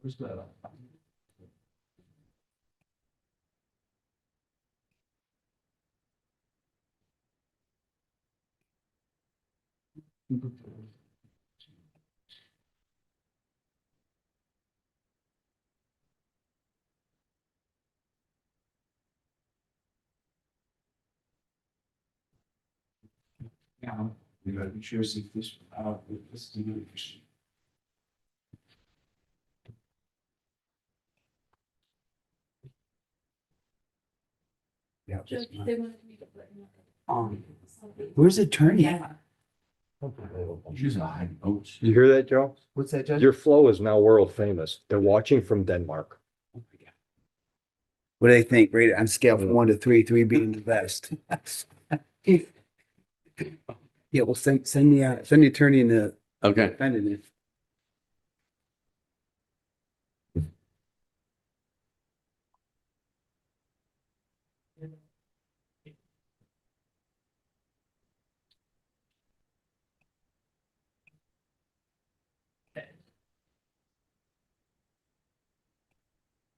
Who's that? Yeah, we gotta be sure to see this, this is the new issue. got this. Where's the attorney at? You hear that, Joe? What's that, Judge? Your flow is now world famous. They're watching from Denmark. What do they think? Rate it on a scale from 1 to 3, 3 being the best. Yeah, well, send the attorney and the Okay. defendant in.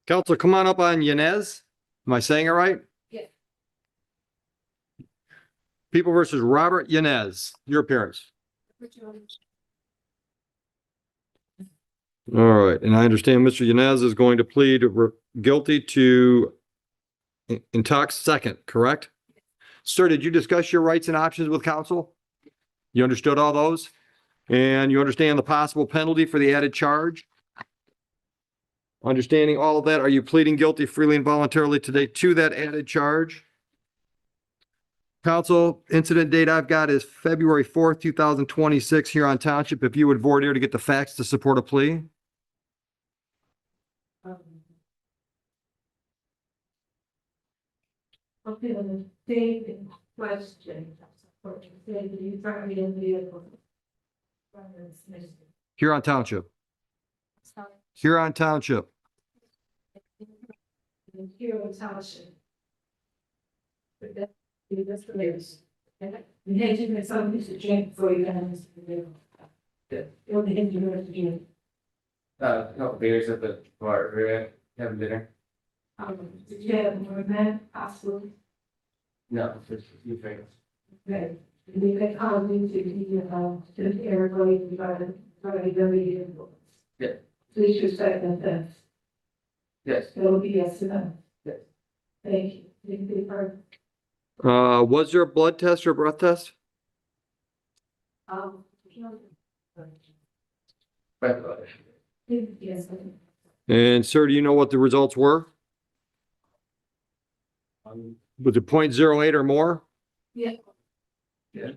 Counselor, come on up on Yanez. Am I saying it right? Yeah. People versus Robert Yanez. Your appearance. All right, and I understand Mr. Yanez is going to plead guilty to intox second, correct? Sir, did you discuss your rights and options with counsel? You understood all those? And you understand the possible penalty for the added charge? Understanding all of that, are you pleading guilty freely and voluntarily today to that added charge? Counsel, incident date I've got is February 4th, 2026 here on Township. If you would voir dire to get the facts to support a plea. Okay, the same question. You brought me in the vehicle. Here on Township. Here on Township. Here on Township. But that, that's the latest. You had to make something to drink before you got into the vehicle. You only had to do it again. Couple beers at the bar, we're having dinner. Did you have more than that, possibly? No, just a few things. Okay. And you can call me to the airplane, you got to the vehicle. Yeah. Please respect that fence. Yes. It'll be yes to no. Yes. Thank you. You can be heard. Was there a blood test or breath test? Yes. And sir, do you know what the results were? Was it 0.08 or more? Yeah.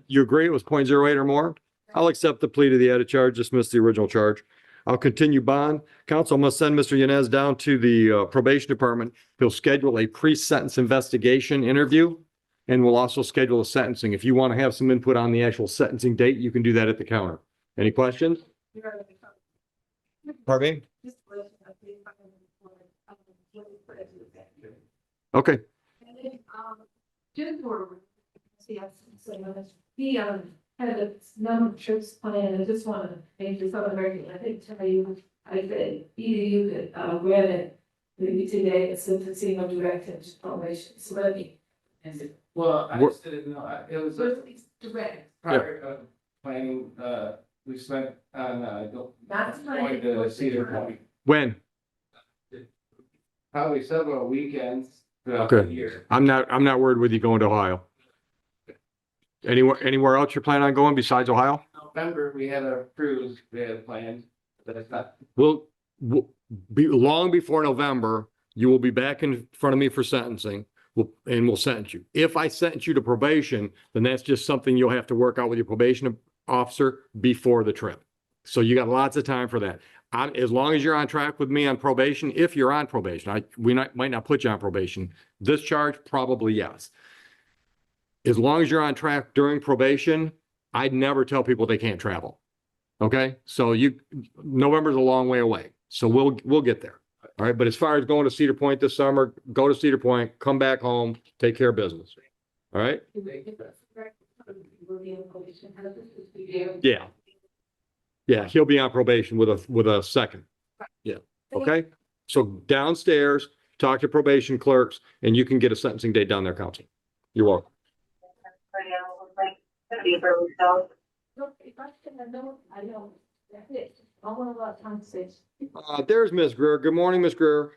You agree it was 0.08 or more? I'll accept the plea to the added charge, dismiss the original charge. I'll continue bond. Counsel must send Mr. Yanez down to the probation department. He'll schedule a pre-sentence investigation interview, and we'll also schedule a sentencing. If you want to have some input on the actual sentencing date, you can do that at the counter. Any questions? Pardon me? Okay. Just for, he had a number of trips planned. I just want to make this other very, I think, tell you, I said, either you could grant it maybe today, since it's in direct information. So let me. Well, I just didn't know, it was a Direct. prior planning, we spent on, going to Cedar Point. When? Probably several weekends throughout the Okay. year. I'm not worried with you going to Ohio. Anywhere else you're planning on going besides Ohio? November, we had a cruise we had planned, but it's not. We'll be long before November, you will be back in front of me for sentencing. We'll sentence you. If I sentence you to probation, then that's just something you'll have to work out with your probation officer before the trip. So you got lots of time for that. As long as you're on track with me on probation, if you're on probation, might not put you on probation. This charge, probably yes. As long as you're on track during probation, I'd never tell people they can't travel. Okay, so November's a long way away, so we'll get there. All right, but as far as going to Cedar Point this summer, go to Cedar Point, come back home, take care of business. All right? Yeah. Yeah, he'll be on probation with a second. Yeah, okay? So downstairs, talk to probation clerks, and you can get a sentencing date down there, counsel. You're welcome. There's Ms. Greer. Good morning, Ms. Greer.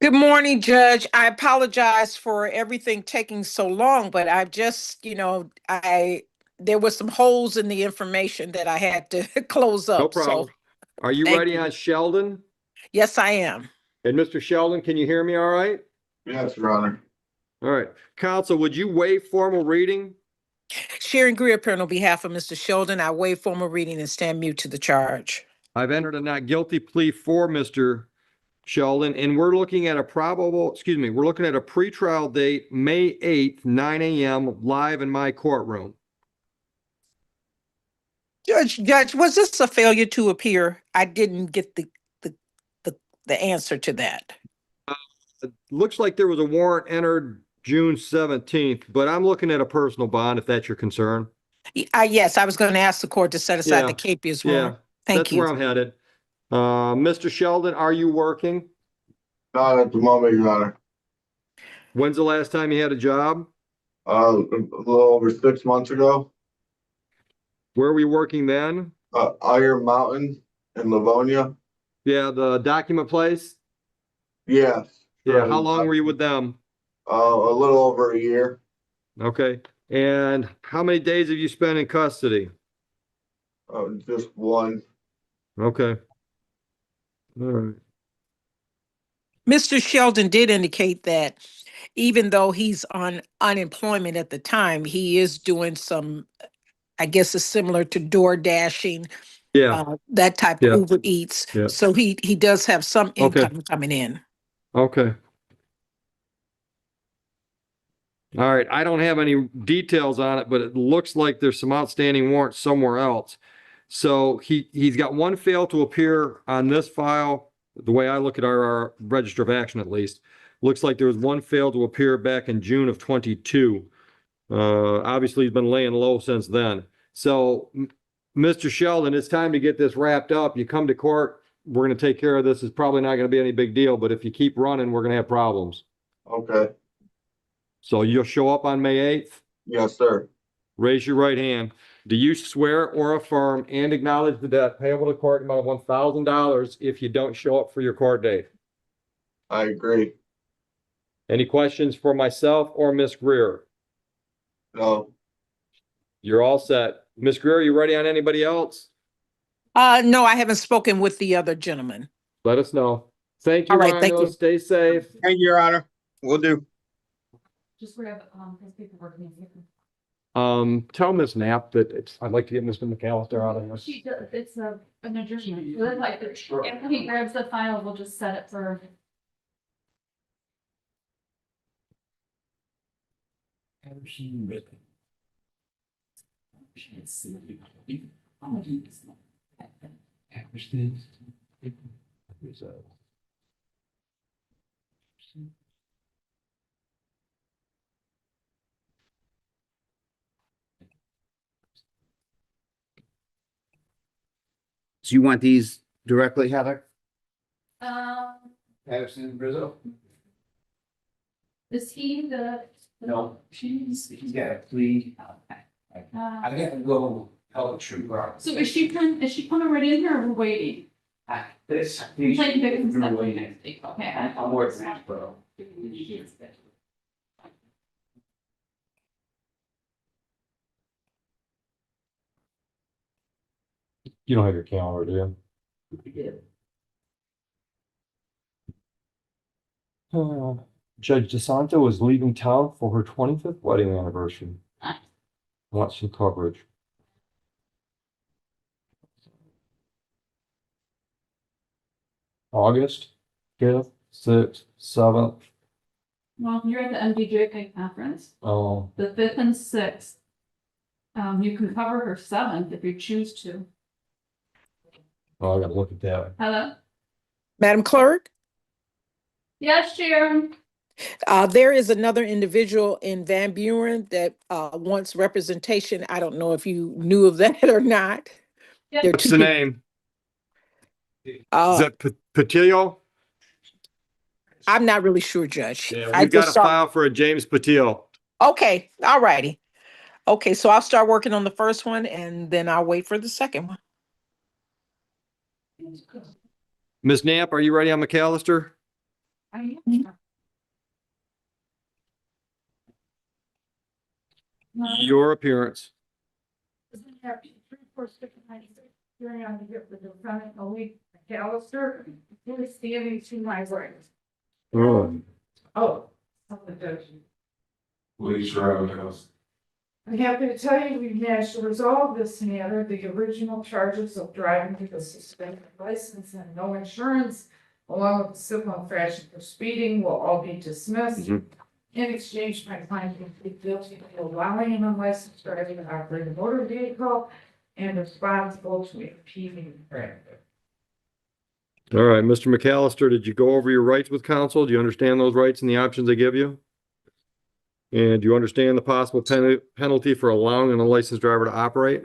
Good morning, Judge. I apologize for everything taking so long, but I've just, there was some holes in the information that I had to close up. No problem. So, Are you thank ready you. on Sheldon? Yes, I am. And Mr. Sheldon, can you hear me all right? Yes, Your Honor. All right, counsel, would you waive formal reading? Sharon Greer appearing on behalf of Mr. Sheldon. I waive formal reading and stand mute to the charge. I've entered a not guilty plea for Mr. Sheldon, and we're looking at a we're looking at a pretrial date, May 8th, 9 a.m., live in my courtroom. Judge, was this a failure to appear? I didn't get the answer to that. It looks like there was a warrant entered June 17th, but I'm looking at a personal bond if that's your concern. Yes, I was going to ask the court to set aside the capias warrant. Thank That's where you. I'm headed. Mr. Sheldon, are you working? Not at the moment, Your Honor. When's the last time you had a job? A little over 6 months ago. Where were you working then? Iron Mountain in Livonia. Yeah, the document place? Yes. Yeah, how long were you with them? A little over a year. Okay, and how many days have you spent in custody? Just one. Okay. All right. Mr. Sheldon did indicate that even though he's on unemployment at the time, he is doing some, I guess it's similar to door dashing, Yeah, that type of yeah, Uber Eats. yeah. So he does have some Okay. income coming in. Okay. All right, I don't have any details on it, but it looks like there's some outstanding warrants somewhere else. So he's got one fail to appear on this file, the way I look at our register of action at least. Looks like there was one fail to appear back in June of 22. Obviously he's been laying low since then. So Mr. Sheldon, it's time to get this wrapped up. You come to court, we're gonna take care of this. It's probably not gonna be any big deal, but if you keep running, we're gonna have problems. Okay. So you'll show up on May 8th? Yes, sir. Raise your right hand. Do you swear or affirm and acknowledge the debt payable to court in the amount of $1,000 if you don't show up for your court date? I agree. Any questions for myself or Miss Greer? No. You're all set. Miss Greer, you ready on anybody else? No, I haven't spoken with the other gentleman. Let us know. Thank you, All right, thank Rhino. you. Stay safe. Thank you, Your Honor. Will do. Just grab, his paperwork. Tell Miss Knapp that I'd like to get Mr. McAllister out of this. She does, it's an adjournment. So then, like, if he grabs the file, we'll just set it for. So you want these directly, Heather? Patterson, Rizzo? Is he the? No, he's got a plea. I have to go tell the truth. So is she coming right in here or we're waiting? This. Playing victim stuff next week, okay. I'm working on it, bro. You don't have your calendar, do you? Judge DeSanto is leaving town for her 25th wedding anniversary. Nice. Want some coverage. August 5th, 6th, 7th. Well, you're at the MDJK conference, Oh, the 5th and 6th. You can cover her 7th if you choose to. I gotta look at that. Hello? Madam Clerk, Yes, Sharon. there is another individual in Van Buren that wants representation. I don't know if you knew of that or not. Yeah. There are What's two the peop- name? Is Uh, that Patillo? I'm not really sure, Judge. Yeah, I we've got a just saw. file for a James Patillo. Okay, all righty. Okay, so I'll start working on the first one and then I'll wait for the second one. Ms. Knapp, are you ready on McAllister? Your appearance. Hearing on the defendant, Oakley, McAllister, who is standing to my right. Oh. Oh. Please, else. I'm happy to tell you, we managed to resolve this matter. The original charges of driving with a suspended license and no insurance, along with the civil infraction for speeding, will all be dismissed. Mhm. In exchange, my client will plead guilty to allowing an unlicensed driver to operate a motor vehicle and responsible to impeding traffic. All right, Mr. McAllister, did you go over your rights with counsel? Do you understand those rights and the options they give you? And do you understand the possible penalty for allowing an unlicensed driver to operate?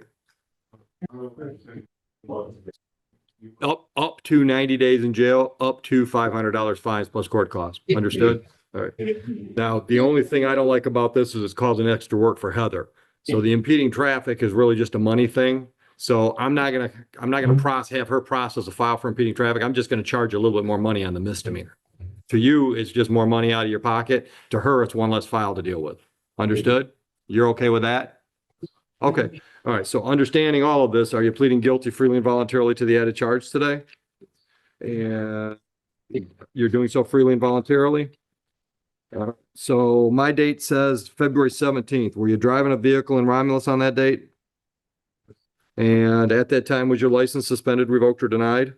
Up to 90 days in jail, up to $500 fines plus court costs. Understood? All right. Now, the only thing I don't like about this is it's causing extra work for Heather. So the impeding traffic is really just a money thing. So I'm not gonna have her process a file for impeding traffic. I'm just gonna charge you a little bit more money on the misdemeanor. To you, it's just more money out of your pocket. To her, it's one less file to deal with. Understood? You're okay with that? Okay. All right. So understanding all of this, are you pleading guilty freely and voluntarily to the added charge today? And you're doing so freely and voluntarily? So my date says February 17th. Were you driving a vehicle in Romulus on that date? And at that time, was your license suspended, revoked, or denied?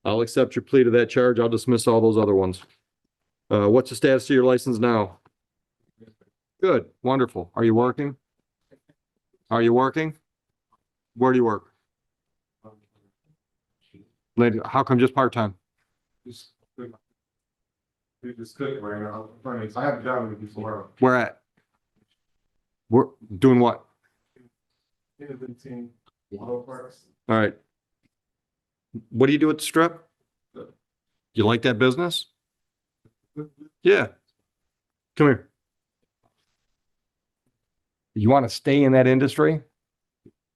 I'll accept your plea to that charge. I'll dismiss all those other ones. What's the status of your license now? Good, wonderful. Are you working? Are you working? Where do you work? Lady, how come just part-time? Just cook right now. I have a job with you before. Where at? We're doing what? All right. What do you do at the strip? You like that business? Yeah. Come here. You want to stay in that industry?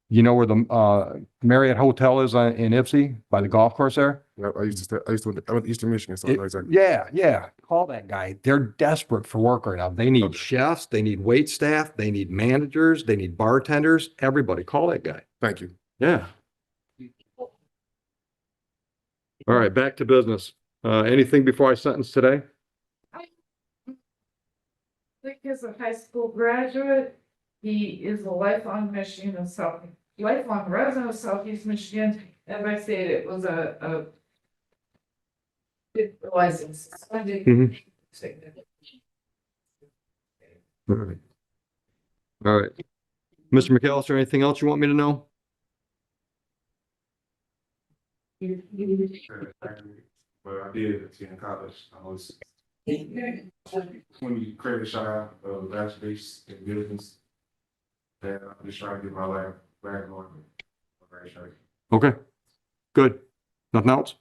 You know where the Marriott Hotel is in Ipsy by the golf course there? I used to I went to Eastern Michigan, so I know exactly. Yeah. Call that guy. They're desperate for work right now. They need chefs, they need wait staff, they need managers, they need bartenders, everybody. Call that guy. Thank you. Yeah. All right, back to business. Anything before I sentence today? Dick is a high school graduate. He is a lifelong resident of Southeast Michigan. As I said, it was a license suspended. All right. All right. Mr. McAllister, anything else you want me to know? But I did attend college. I was when you create a shop of bachelor's in business, and I'm just trying to get my life back on. Okay, good. Nothing else?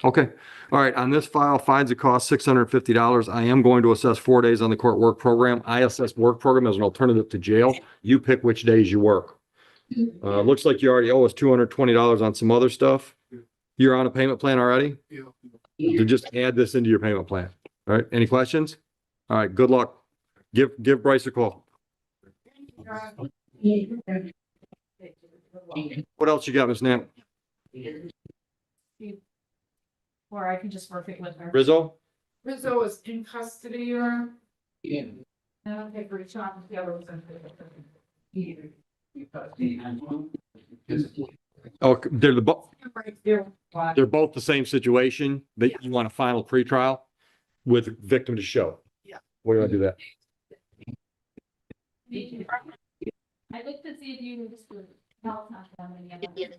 Okay. All right. On this file, fines that cost $650. I am going to assess 4 days on the court work program. I assess work program as an alternative to jail. You pick which days you work. Looks like you already owe us $220 on some other stuff. You're on a payment plan already? To just add this into your payment plan. All right. Any questions? All right. Good luck. Give Bryce a call. What else you got, Ms. Knapp? Or I can just work it with her. Rizzo? Rizzo is in custody, or? Yeah. I don't think we're trying to the other was in. Oh, they're They're both the same situation, that you want a final pretrial with victim to show. Yeah. We're gonna do that. I looked to see if you just would help not them and the other.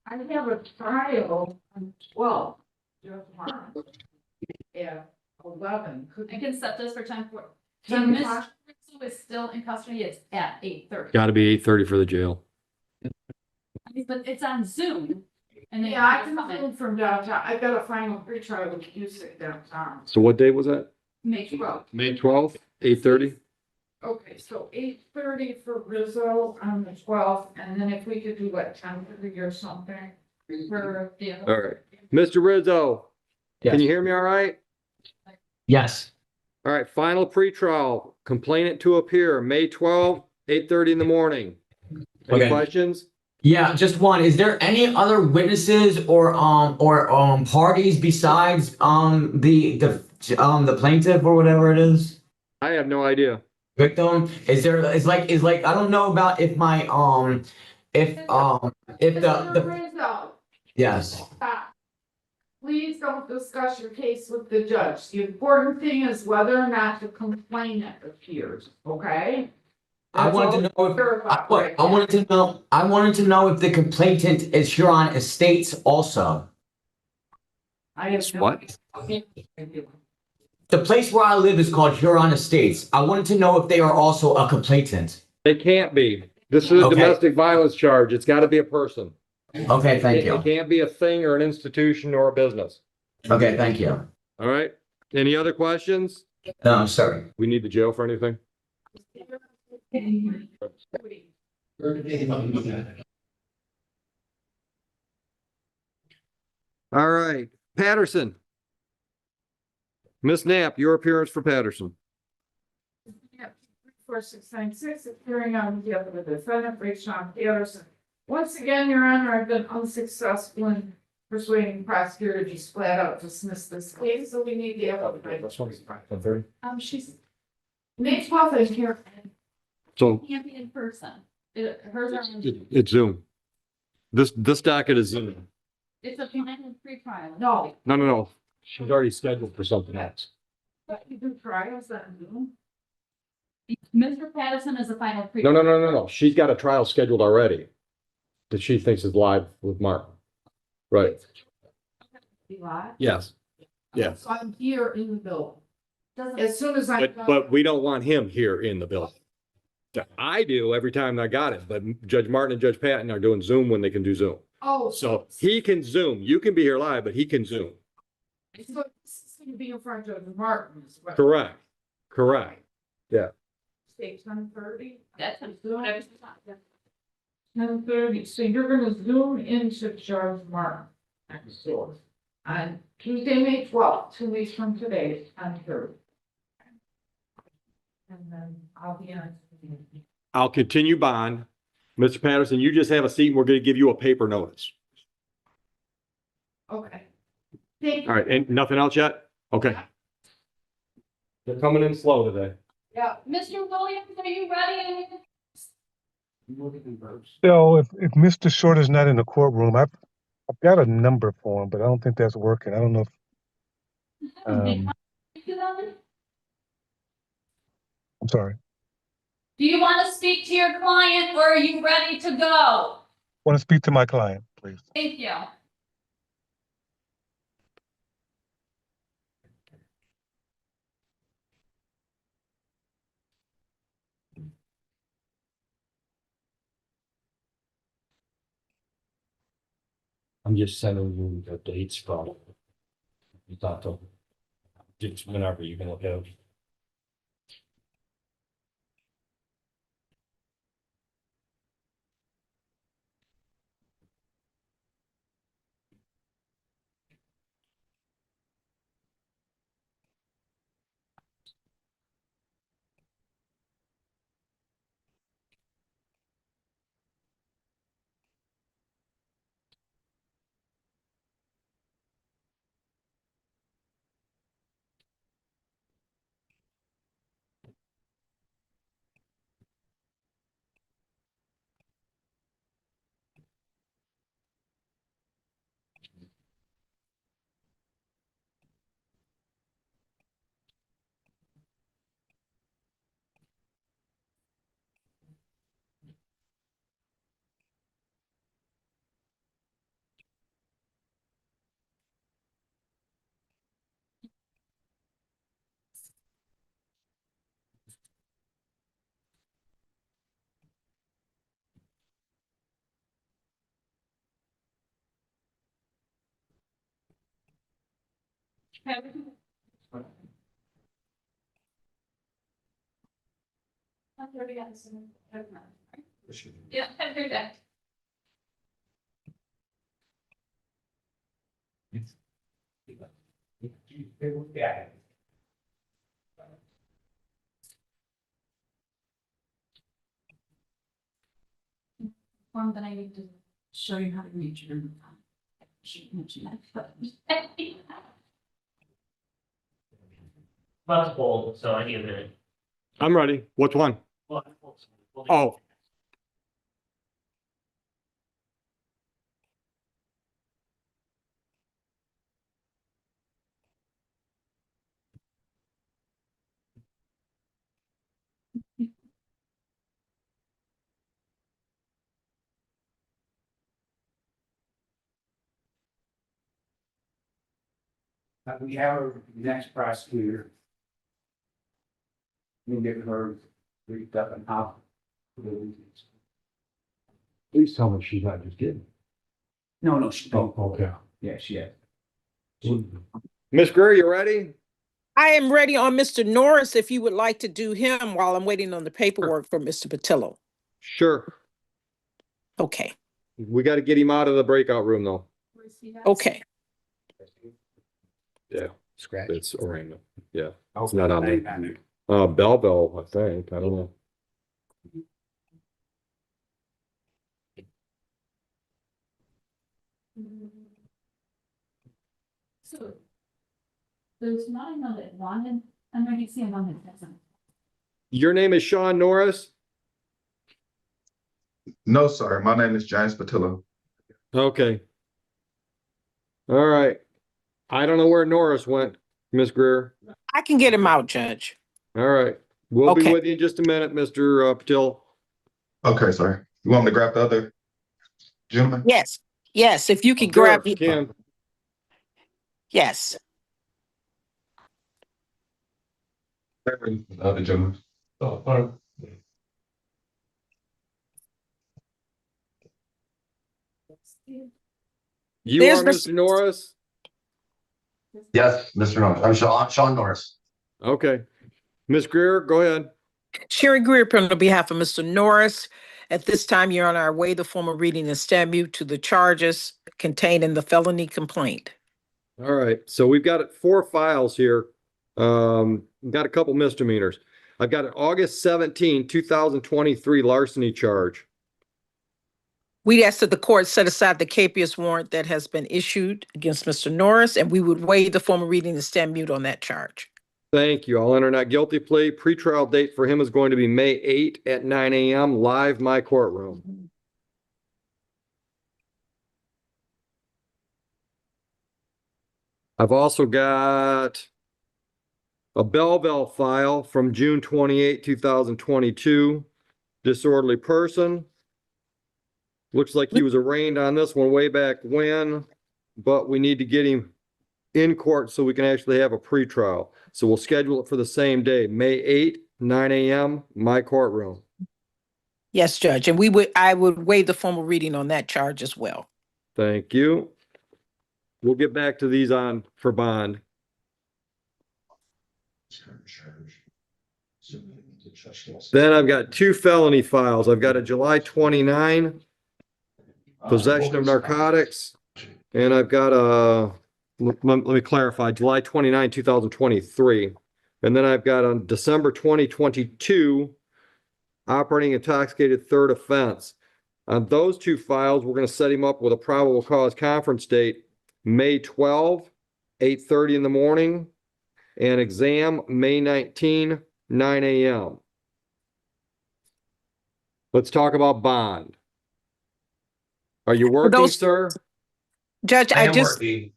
I have a trial on 12. Yeah, 11. I can set this for time for. 10 Miss o'clock. Rizzo is still in custody. It's at 8:30. Gotta be 8:30 for the jail. But it's on Zoom. And then Yeah, I you can come in. move from downtown. I got a final pretrial with Cusick downtown. So what day was that? May 12th. May 12th, 8:30? Okay, so 8:30 for Rizzo on the 12th, and then if we could do like 10:30 or something for the. All right. Mr. Rizzo, can you hear me all right? Yes. All right, final pretrial, complainant to appear, May 12th, 8:30 in the morning. Any Okay. questions? Yeah, just one. Is there any other witnesses or parties besides the plaintiff or whatever it is? I have no idea. Victim? Is like I don't know about if my if the Rizzo, yes. stop. Please don't discuss your case with the judge. The important thing is whether or not the complainant appears, okay? I That's wanted to all know we're if sure about right now. I wanted to know if the complainant is Huron Estates also. I have no What? idea. The place where I live is called Huron Estates. I wanted to know if they are also a complainant. It can't be. This is a Okay. domestic violence charge. It's got to be a person. Okay, thank It you. can't be a thing or an institution or a business. Okay, thank you. All right. Any other questions? No, I'm sorry. We need the jail for anything? All right. Patterson. Miss Knapp, your appearance for Patterson. 4696, appearing on behalf of the defendant, Sean Patterson. Once again, Your Honor, I've been unsuccessful in persuading prosecutor to just flat out dismiss this case, so we need the evidence. She's May 12th is here. So Can't be in person. Hers are, it's Zoom. This docket is Zoom. it's a final pre-trial. No, No. She's already scheduled for something else. but you do trials on Zoom. Mr. Patterson is a final pre-trial. No. She's got a trial scheduled already that she thinks is live with Mark. Right. Be live. Yes. Yeah. So I'm here in the bill. As soon as I. But we don't want him here in the building. I do every time I got it, but Judge Martin and Judge Patton are doing Zoom when they can do Zoom. Oh. So he can Zoom. You can be here live, but he can Zoom. So it's going to be in front of Martin as well. Correct. Yeah. Say 10:30. That's whatever. 10:30, so you're gonna zoom into Judge Martin next door. On Tuesday, May 12th, 2 weeks from today, 10:30. And then I'll be on. I'll continue bond. Mr. Patterson, you just have a seat and we're going to give you a paper notice. Okay. Thank you. All right. And nothing else yet? Okay. They're coming in slow today. Yeah. Mr. Williams, are you ready? So if Mr. Short is not in the courtroom, I've got a number for him, but I don't think that's working. I don't know if, I'm sorry. Do you want to speak to your client or are you ready to go? Want to speak to my client, please. Thank you. I'm just sending you the dates from. You thought to, just whenever you can look at. Yeah, have a great day. form that I need to show you how to read your. Should mention that, but. That's bold, so I need a minute. I'm ready. Which one? Oh, We have our next prosecutor. We'll get her briefed up and how. Please tell me she's not just kidding. No, she. Oh, okay. Yeah, she is. Miss Greer, you ready? I am ready on Mr. Norris if you would like to do him while I'm waiting on the paperwork for Mr. Patillo. Sure. Okay, We got to get him out of the breakout room though. okay. Yeah, Scratch. it's arraignment. Yeah, it's Okay. not on me. Belleville, I think. I don't know. So. There's not another that wanted, I'm ready to see one that doesn't. Your name is Sean Norris? No, sir. My name is James Patillo. Okay. All right. I don't know where Norris went, Miss Greer. I can get him out, Judge. All right. We'll be Okay. with you in just a minute, Mr. Patil. Okay, sir. You want me to grab the other gentleman? Yes, yes, if you could Sure, grab me. Kim. Yes, The other gentleman. Oh, all right. You There's are Miss- Mr. Norris? Yes, Mr. Norris. I'm Sean Norris. Okay. Miss Greer, go ahead. Sherry Greer on behalf of Mr. Norris. At this time, you're on our way the formal reading and stand mute to the charges contained in the felony complaint. All right. So we've got 4 files here. Got a couple misdemeanors. I've got an August 17, 2023 larceny charge. We ask that the court set aside the capious warrant that has been issued against Mr. Norris, and we would waive the formal reading and stand mute on that charge. Thank you. I'll enter not guilty plea. Pretrial date for him is going to be May 8 at 9 a.m. live my courtroom. I've also got a Belleville file from June 28, 2022. Disorderly person. Looks like he was arraigned on this one way back when, but we need to get him in court so we can actually have a pretrial. So we'll schedule it for the same day, May 8, 9 a.m., my courtroom. Yes, Judge, and I would waive the formal reading on that charge as well. Thank you. We'll get back to these on for bond. Then I've got 2 felony files. I've got a July 29 possession of narcotics, and I've got a, let me clarify, July 29, 2023. And then I've got on December 2022, operating intoxicated third offense. On those 2 files, we're going to set him up with a probable cause conference date, May 12, 8:30 in the morning, and exam May 19, 9 a.m. Let's talk about bond. Are you working, sir? Judge, I am working.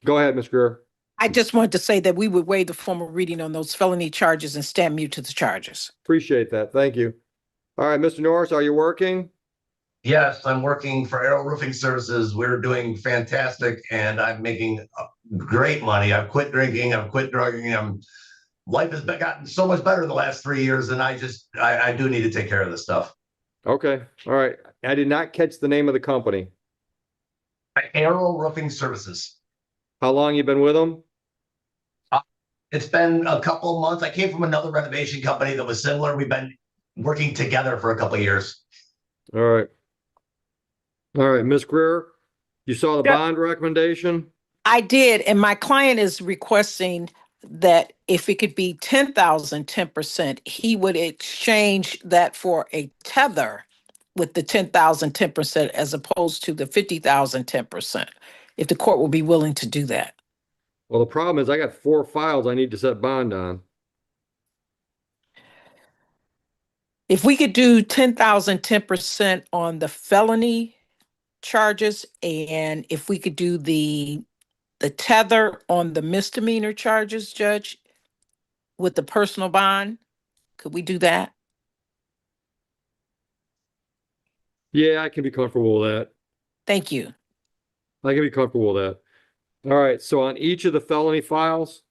Go ahead, Ms. Greer. I just wanted to say that we would waive the formal reading on those felony charges and stand mute to the charges. Appreciate that. Thank you. All right, Mr. Norris, are you working? Yes, I'm working for Arrow Roofing Services. We're doing fantastic and I'm making great money. I've quit drinking. I've quit drugging. Life has gotten so much better in the last 3 years and I do need to take care of this stuff. Okay. All right. I did not catch the name of the company. Arrow Roofing Services. How long you been with them? It's been a couple of months. I came from another renovation company that was similar. We've been working together for a couple of years. All right. All right, Ms. Greer, you saw the bond recommendation? I did, and my client is requesting that if it could be 10,000, 10%, he would exchange that for a tether, with the 10,000, 10% as opposed to the 50,000, 10%, if the court will be willing to do that. Well, the problem is I got 4 files I need to set bond on. If we could do 10,000, 10% on the felony charges, and if we could do the tether on the misdemeanor charges, Judge, with the personal bond, could we do that? Yeah, I can be comfortable with that. Thank you. I can be comfortable with that. All right, so on each of the felony files,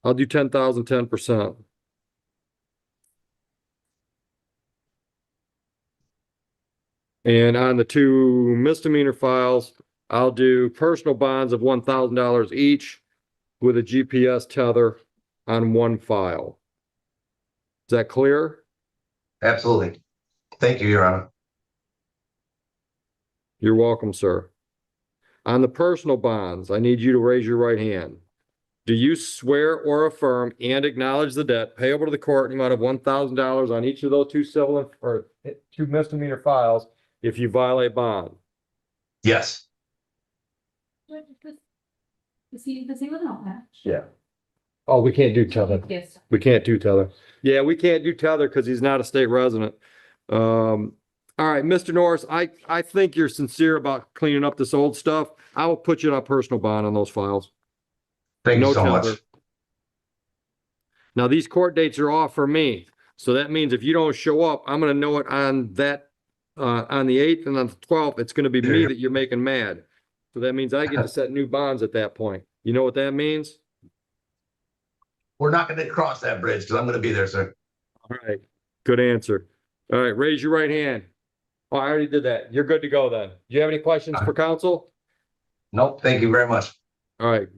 I'll do 10,000, 10%. And on the 2 misdemeanor files, I'll do personal bonds of $1,000 each with a GPS tether on 1 file. Is that clear? Absolutely. Thank you, Your Honor. You're welcome, sir. On the personal bonds, I need you to raise your right hand. Do you swear or affirm and acknowledge the debt payable to the court in the amount of $1,000 on each of those 2 civil or 2 misdemeanor files if you violate bond? Yes. Does he live on that? Yeah. Oh, we can't do tether. Yes. We can't do tether. Yeah, we can't do tether because he's not a state resident. All right, Mr. Norris, I think you're sincere about cleaning up this old stuff. I will put you on a personal bond on those files. Thank No you so tether. much. Now, these court dates are off for me. So that means if you don't show up, I'm gonna know it on that, on the 8th and on the 12th, it's gonna be me that you're making mad. So that means I get to set new bonds at that point. You know what that means? We're not going to cross that bridge because I'm going to be there, sir. All right, good answer. All right, raise your right hand. Oh, I already did that. You're good to go then. Do you have any questions for counsel? Nope. Thank you very much. All right.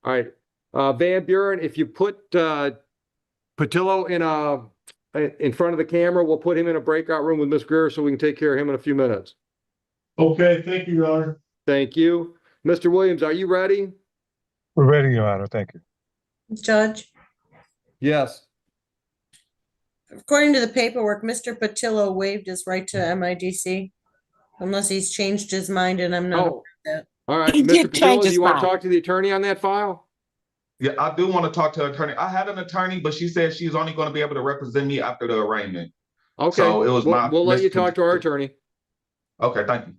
All right. Van Buren, if you put Patillo in front of the camera, we'll put him in a breakout room with Miss Greer so we can take care of him in a few minutes. Okay, thank you, Your Honor. Thank you. Mr. Williams, are you ready? We're ready, Your Honor. Thank you. Judge, Yes. according to the paperwork, Mr. Patillo waived his right to MIDC. Unless he's changed his mind and I'm not aware Oh, of that. all right. He Mr. did change Patillo, do his you want to mind. talk to the attorney on that file? Yeah, I do want to talk to an attorney. I had an attorney, but she said she's only going to be able to represent me after the arraignment. Okay. So it was We'll let you talk to our attorney. Okay, thank you.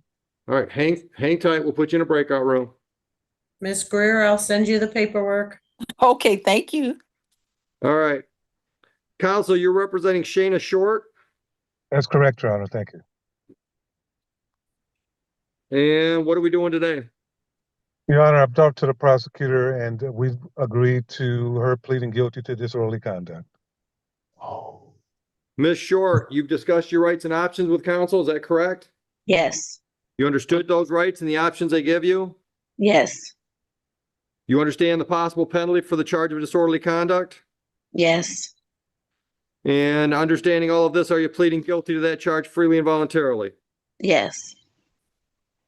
All right. Hang tight. We'll put you in a breakout room. Miss Greer, I'll send you the paperwork. Okay, thank you. All right. Counsel, you're representing Shayna Short. That's correct, Your Honor. Thank you. And what are we doing today? Your Honor, I've talked to the prosecutor and we've agreed to her pleading guilty to disorderly conduct. Ms. Short, you've discussed your rights and options with counsel. Is that correct? Yes. You understood those rights and the options they give you? Yes. You understand the possible penalty for the charge of disorderly conduct? Yes. And understanding all of this, are you pleading guilty to that charge freely and voluntarily? Yes.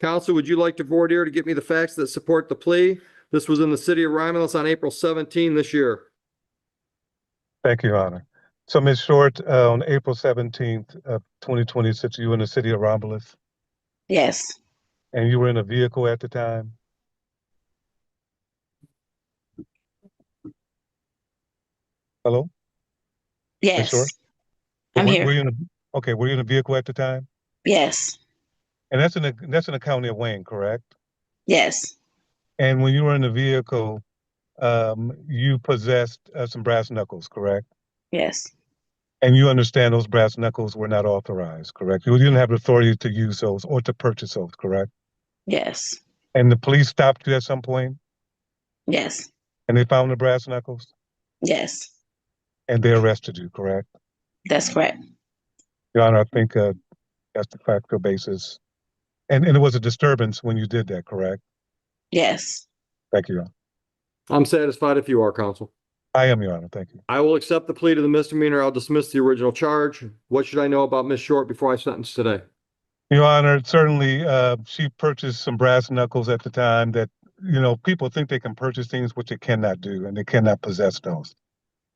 Counsel, would you like to voir dire to get me the facts that support the plea? This was in the city of Romulus on April 17 this year. Thank you, Your Honor. So, Ms. Short, on April 17th of 2026, you were in the city of Romulus Yes. and you were in a vehicle at the time? Hello? Ms. Short? Yes. I'm Were here. you in were you in a vehicle at the time? Yes. And that's in the county of Wayne, correct? Yes. And when you were in the vehicle, you possessed some brass knuckles, correct? Yes. And you understand those brass knuckles were not authorized, correct? You didn't have the authority to use those or to purchase those, correct? Yes. And the police stopped you at some point Yes. and they found the brass knuckles Yes. and they arrested you, correct? That's correct. Your Honor, I think that's the factual basis. And it was a disturbance when you did that, correct? Yes. Thank you, Your Honor. I'm satisfied if you are, counsel. I am, Your Honor. Thank you. I will accept the plea to the misdemeanor. I'll dismiss the original charge. What should I know about Ms. Short before I sentence today? Your Honor, certainly she purchased some brass knuckles at the time that, people think they can purchase things which they cannot do and they cannot possess those.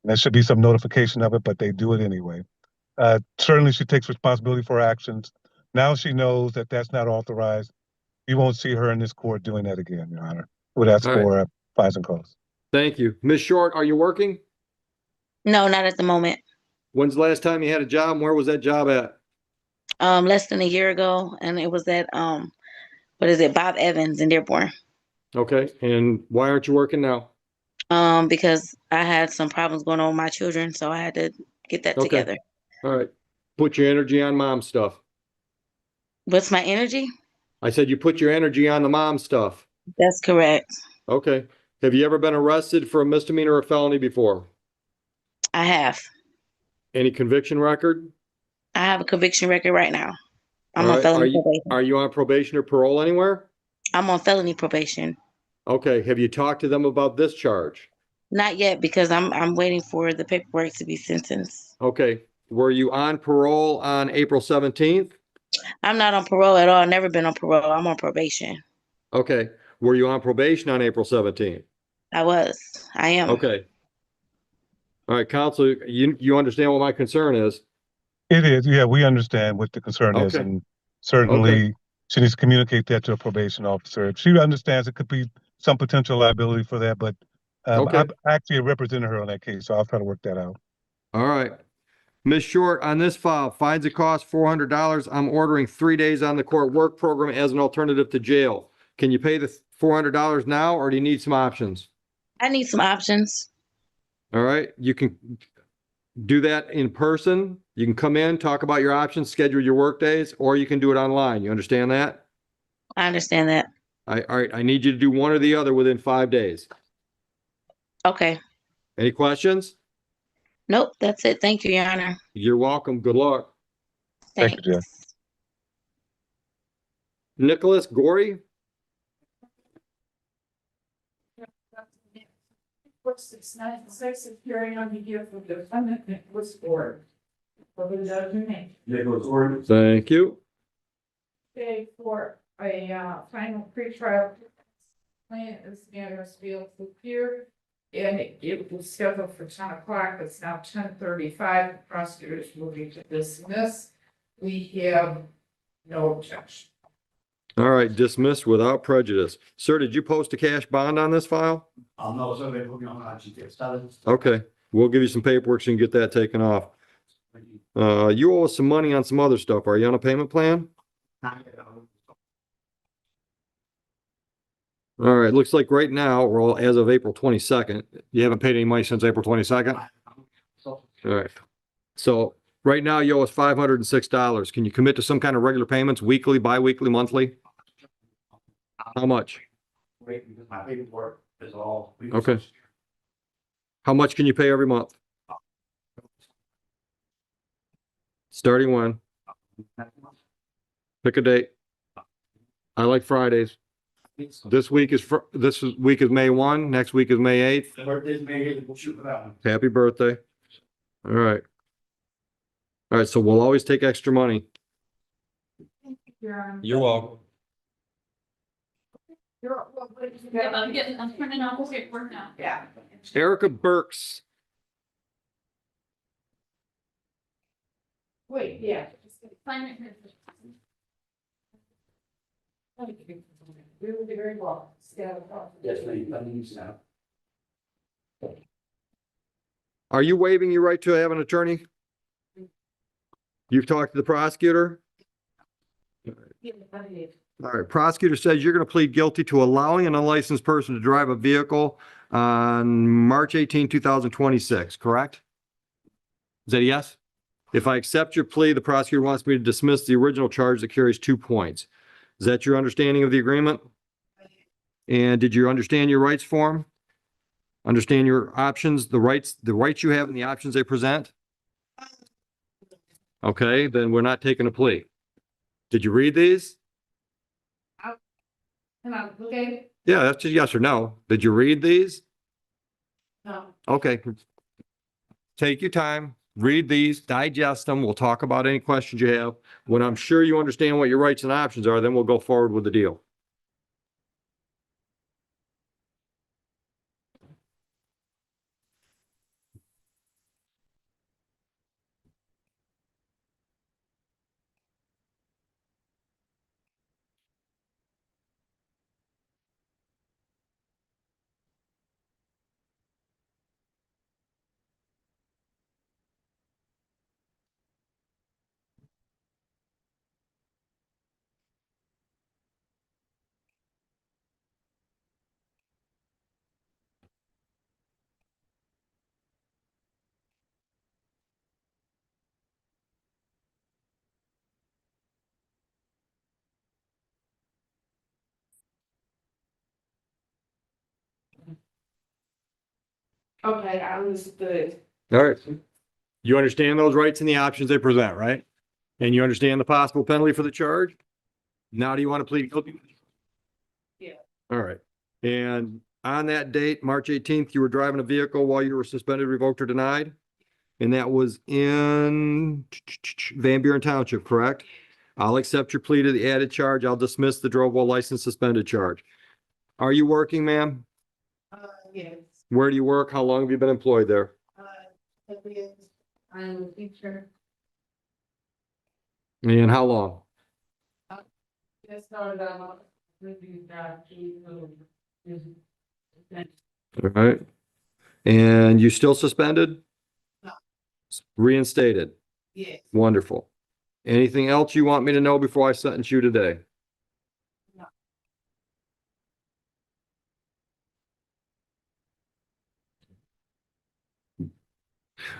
And there should be some notification of it, but they do it anyway. Certainly she takes responsibility for her actions. Now she knows that that's not authorized. You won't see her in this court doing that again, Your Honor. Would ask All right. for fines and costs. Thank you. Ms. Short, are you working? No, not at the moment. When's the last time you had a job and where was that job at? Less than a year ago, and it was at what is it, Bob Evans in Dearborn. Okay, and why aren't you working now? Because I had some problems going on with my children, so I had to get that Okay. together. All right. Put your energy on mom stuff. What's my energy? I said you put your energy on the mom stuff. That's correct. Okay. Have you ever been arrested for a misdemeanor or felony before? I have. Any conviction record? I have a conviction record right now. I'm All on right. felony probation. Are you on probation or parole anywhere? I'm on felony probation. Okay. Have you talked to them about this charge? Not yet because I'm waiting for the paperwork to be sentenced. Okay. Were you on parole on April 17th? I'm not on parole at all. I've never been on parole. I'm on probation. Okay. Were you on probation on April 17th? I was. I am. Okay. All right, counsel, you understand what my concern is? It is, yeah, we understand what the concern is, Okay. and certainly she needs to communicate that to a probation officer. She understands it could be some potential liability for that, but Okay. I've actually represented her on that case, so I'll try to work that out. All right. Ms. Short, on this file, fines and costs $400. I'm ordering 3 days on the court work program as an alternative to jail. Can you pay the $400 now, or do you need some options? I need some options. All right, you can do that in person. You can come in, talk about your options, schedule your work days, or you can do it online. You understand that? I understand that. All right, I need you to do one or the other within 5 days. Okay. Any questions? Nope, that's it. Thank you, Your Honor. You're welcome. Good luck. Thank Thanks. you, Judge. Nicholas Gorey? What's this, nine, six, is carrying on the gift of the defendant, Nicholas Ford. What was that your name? Thank you. Okay, for a final pretrial plan is matter is field to appear. And it was scheduled for 10 o'clock, it's now 10:35, the prosecutor is moving to dismiss. We have no objection. All right, dismissed without prejudice. Sir, did you post a cash bond on this file? No, so they put me on GPS. Okay, we'll give you some paperwork so you can get that taken off. You owe us some money on some other stuff. Are you on a payment plan? All right, looks like right now, well, as of April 22nd, you haven't paid any money since April 22nd? All right. So right now you owe us $506. Can you commit to some kind of regular payments, weekly, bi-weekly, monthly? How much? Wait, because my paperwork is all. Okay. How much can you pay every month? Starting when? Pick a date. I like Fridays. This week is May 1, next week is May 8th. Birthday's May 8th, we'll shoot for that one. Happy birthday. All right. All right, so we'll always take extra money. You're welcome. I'm printing out the paperwork now. Yeah. Erica Burks. Wait, yeah. Sign it here. Thank you. We will be very well. Yes, I need now. Are you waiving your right to have an attorney? You've talked to the prosecutor? All right, prosecutor says you're going to plead guilty to allowing an unlicensed person to drive a vehicle on March 18, 2026, correct? Is that a yes? If I accept your plea, the prosecutor wants me to dismiss the original charge that carries 2 points. Is that your understanding of the agreement? And did you understand your rights form? Understand your options, the rights you have and the options they present? Okay, then we're not taking a plea. Did you read these? Okay. Yeah, that's just yes or no. Did you read these? No. Okay. Take your time, read these, digest them. We'll talk about any questions you have. When I'm sure you understand what your rights and options are, then we'll go forward with the deal. Okay, I understood. All right. You understand those rights and the options they present, right? And you understand the possible penalty for the charge? Now do you want to plead guilty? Yeah. All right. And on that date, March 18th, you were driving a vehicle while you were suspended, revoked, or denied? And that was in Van Buren Township, correct? I'll accept your plea to the added charge. I'll dismiss the drove while license suspended charge. Are you working, ma'am? Yes. Where do you work? How long have you been employed there? I'm a teacher. And how long? Just started out with you guys. All right. And you still suspended? No. Reinstated? Yes. Wonderful. Anything else you want me to know before I sentence you today? No.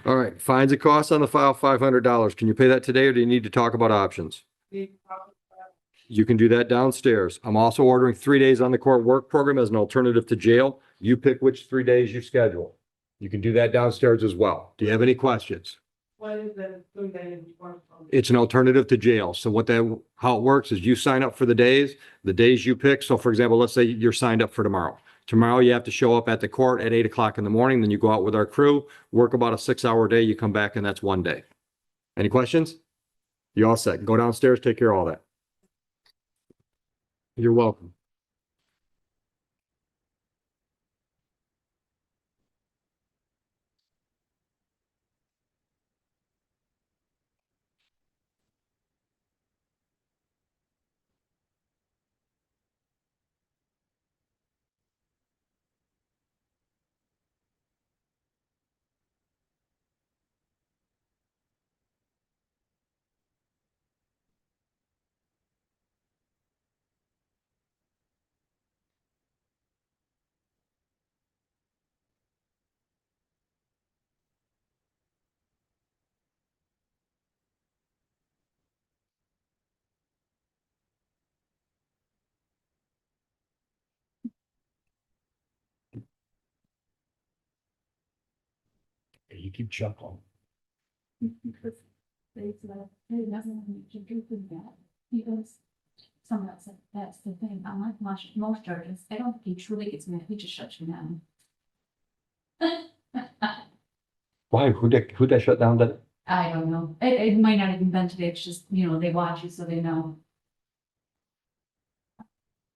All right, fines and costs on the file, $500. Can you pay that today or do you need to talk about options? You can do that downstairs. I'm also ordering 3 days on the court work program as an alternative to jail. You pick which 3 days you schedule. You can do that downstairs as well. Do you have any questions? What is the 3 days work? It's an alternative to jail. So how it works is you sign up for the days you pick. So for example, let's say you're signed up for tomorrow. Tomorrow you have to show up at the court at 8 o'clock in the morning. Then you go out with our crew, work about a 6-hour day. You come back and that's 1 day. Any questions? You all set? Go downstairs, take care of all that. You're welcome. You keep chuckling. Because they said, hey, doesn't need to do with that. Because someone else said, that's the thing, unlike most judges, I don't think he truly gets mad, he just shuts you down. Why? Who that shut down that? I don't know, it might not even been today, it's just, they watch you so they know.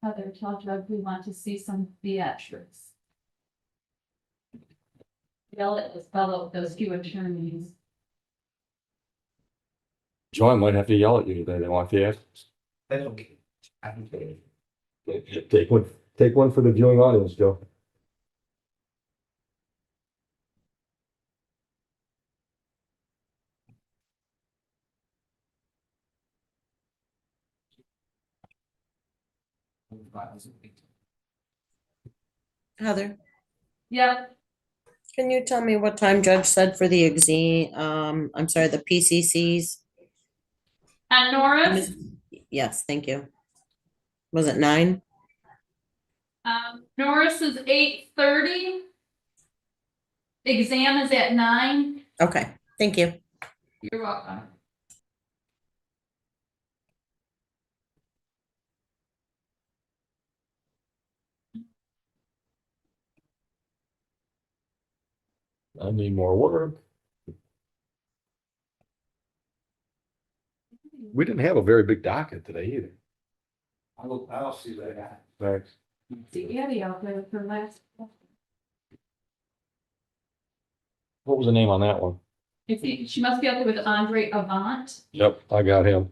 Heather talked about, we want to see some theatrics. Yell at this fellow, those few attorneys. Joy might have to yell at you today. They want the answers. That's okay. I can pay. Take one for the viewing audience, Joe. Heather, Yeah, can you tell me what time Judge said for the I'm sorry, the PCCs? and Norris, Yes, thank you. Was it 9? Norris is 8:30. Exam is at 9. Okay, thank you. You're welcome. I need more work. We didn't have a very big docket today either. I'll see that. Thanks. See Eddie out there for last. What was the name on that one? She must be out there with Andre Avant. Yep, I got him.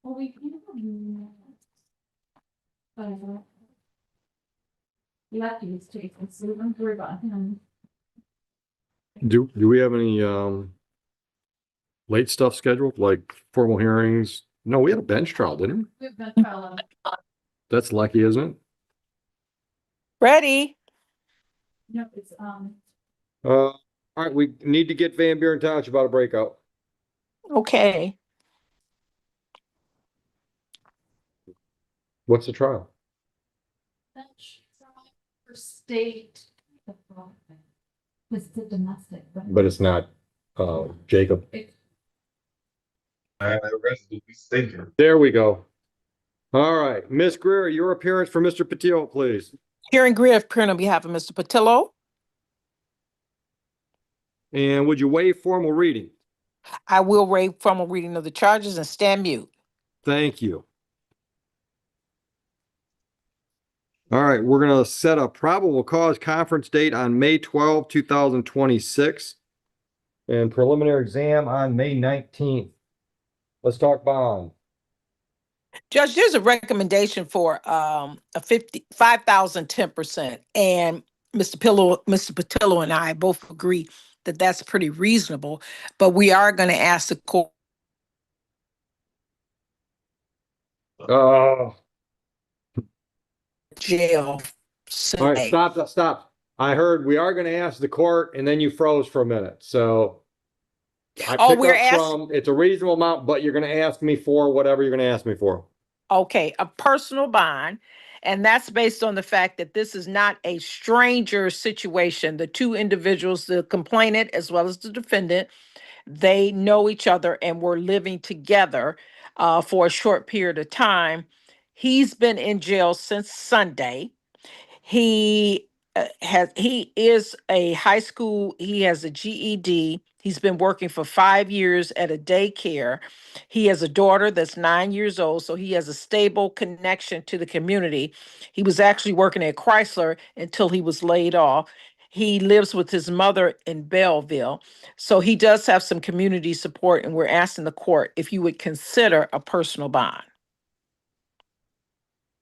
Well, we. Whatever. You have to use tape, so don't worry about him. Do we have any late stuff scheduled, like formal hearings? No, we had a bench trial, didn't we? We've been following. That's lucky, isn't it? Ready? No, it's, All right, we need to get Van Buren Township out of breakout. Okay. What's the trial? for state. Was the domestic. But it's not, Jacob. There we go. All right, Miss Greer, your appearance for Mr. Patil, please. Karen Greer, appearing on behalf of Mr. Patillo. And would you waive formal reading? I will waive formal reading of the charges and stand mute. Thank you. All right, we're gonna set a probable cause conference date on May 12, 2026. And preliminary exam on May 19th. Let's talk bond. Judge, there's a recommendation for a 5,000 10%. And Mr. Patillo and I both agree that that's pretty reasonable, but we are going to ask the court. Jail. All right, stop. I heard we are gonna ask the court and then you froze for a minute, so. It's a reasonable amount, but you're gonna ask me for whatever you're gonna ask me for. Okay, a personal bond. And that's based on the fact that this is not a stranger situation. The two individuals, the complainant as well as the defendant, they know each other and were living together for a short period of time. He's been in jail since Sunday. He he is a high school, he has a GED. He's been working for 5 years at a daycare. He has a daughter that's 9 years old, so he has a stable connection to the community. He was actually working at Chrysler until he was laid off. He lives with his mother in Belleville. So he does have some community support, and we're asking the court if you would consider a personal bond.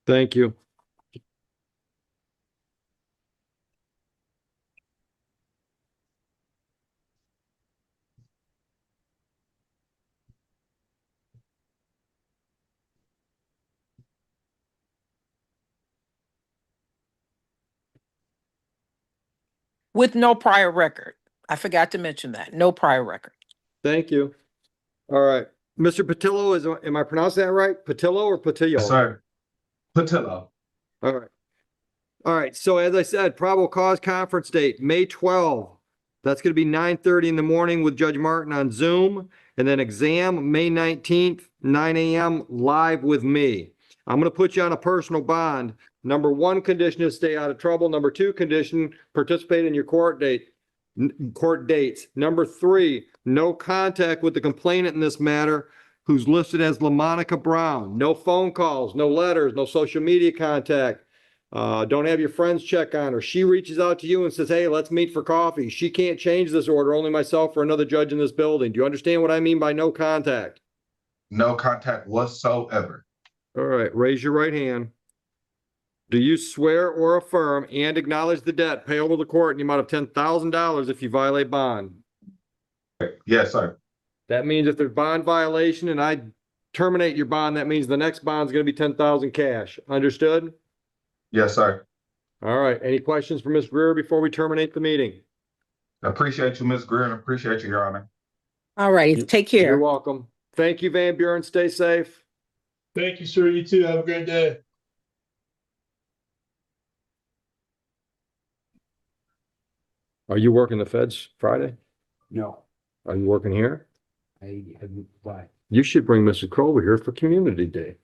Thank you. With no prior record. I forgot to mention that. No prior record. Thank you. All right, Mr. Patillo, am I pronouncing that right? Patillo or Patillo? Yes, sir. Patillo. All right. All right, so as I said, probable cause conference date, May 12. That's gonna be 9:30 in the morning with Judge Martin on Zoom. And then exam, May 19th, 9 a.m. live with me. I'm gonna put you on a personal bond. Number one condition is stay out of trouble. Number two condition, participate in your court dates. Number three, no contact with the complainant in this matter, who's listed as LaMonica Brown. No phone calls, no letters, no social media contact. Don't have your friends check on her. She reaches out to you and says, hey, let's meet for coffee. She can't change this order, only myself or another judge in this building. Do you understand what I mean by no contact? No contact whatsoever. All right, raise your right hand. Do you swear or affirm and acknowledge the debt payable to the court in the amount of $10,000 if you violate bond? Yes, sir. That means if there's bond violation and I terminate your bond, that means the next bond is going to be 10,000 cash. Understood? Yes, sir. All right. Any questions for Ms. Greer before we terminate the meeting? I appreciate you, Ms. Greer, and appreciate you, Your Honor. All right. Take care. You're welcome. Thank you, Van Buren. Stay safe. Thank you, sir. You too. Have a great day. Are you working the feds Friday? No, Are you working here? I haven't, why? You should bring Mrs. Kroll here for Community Day.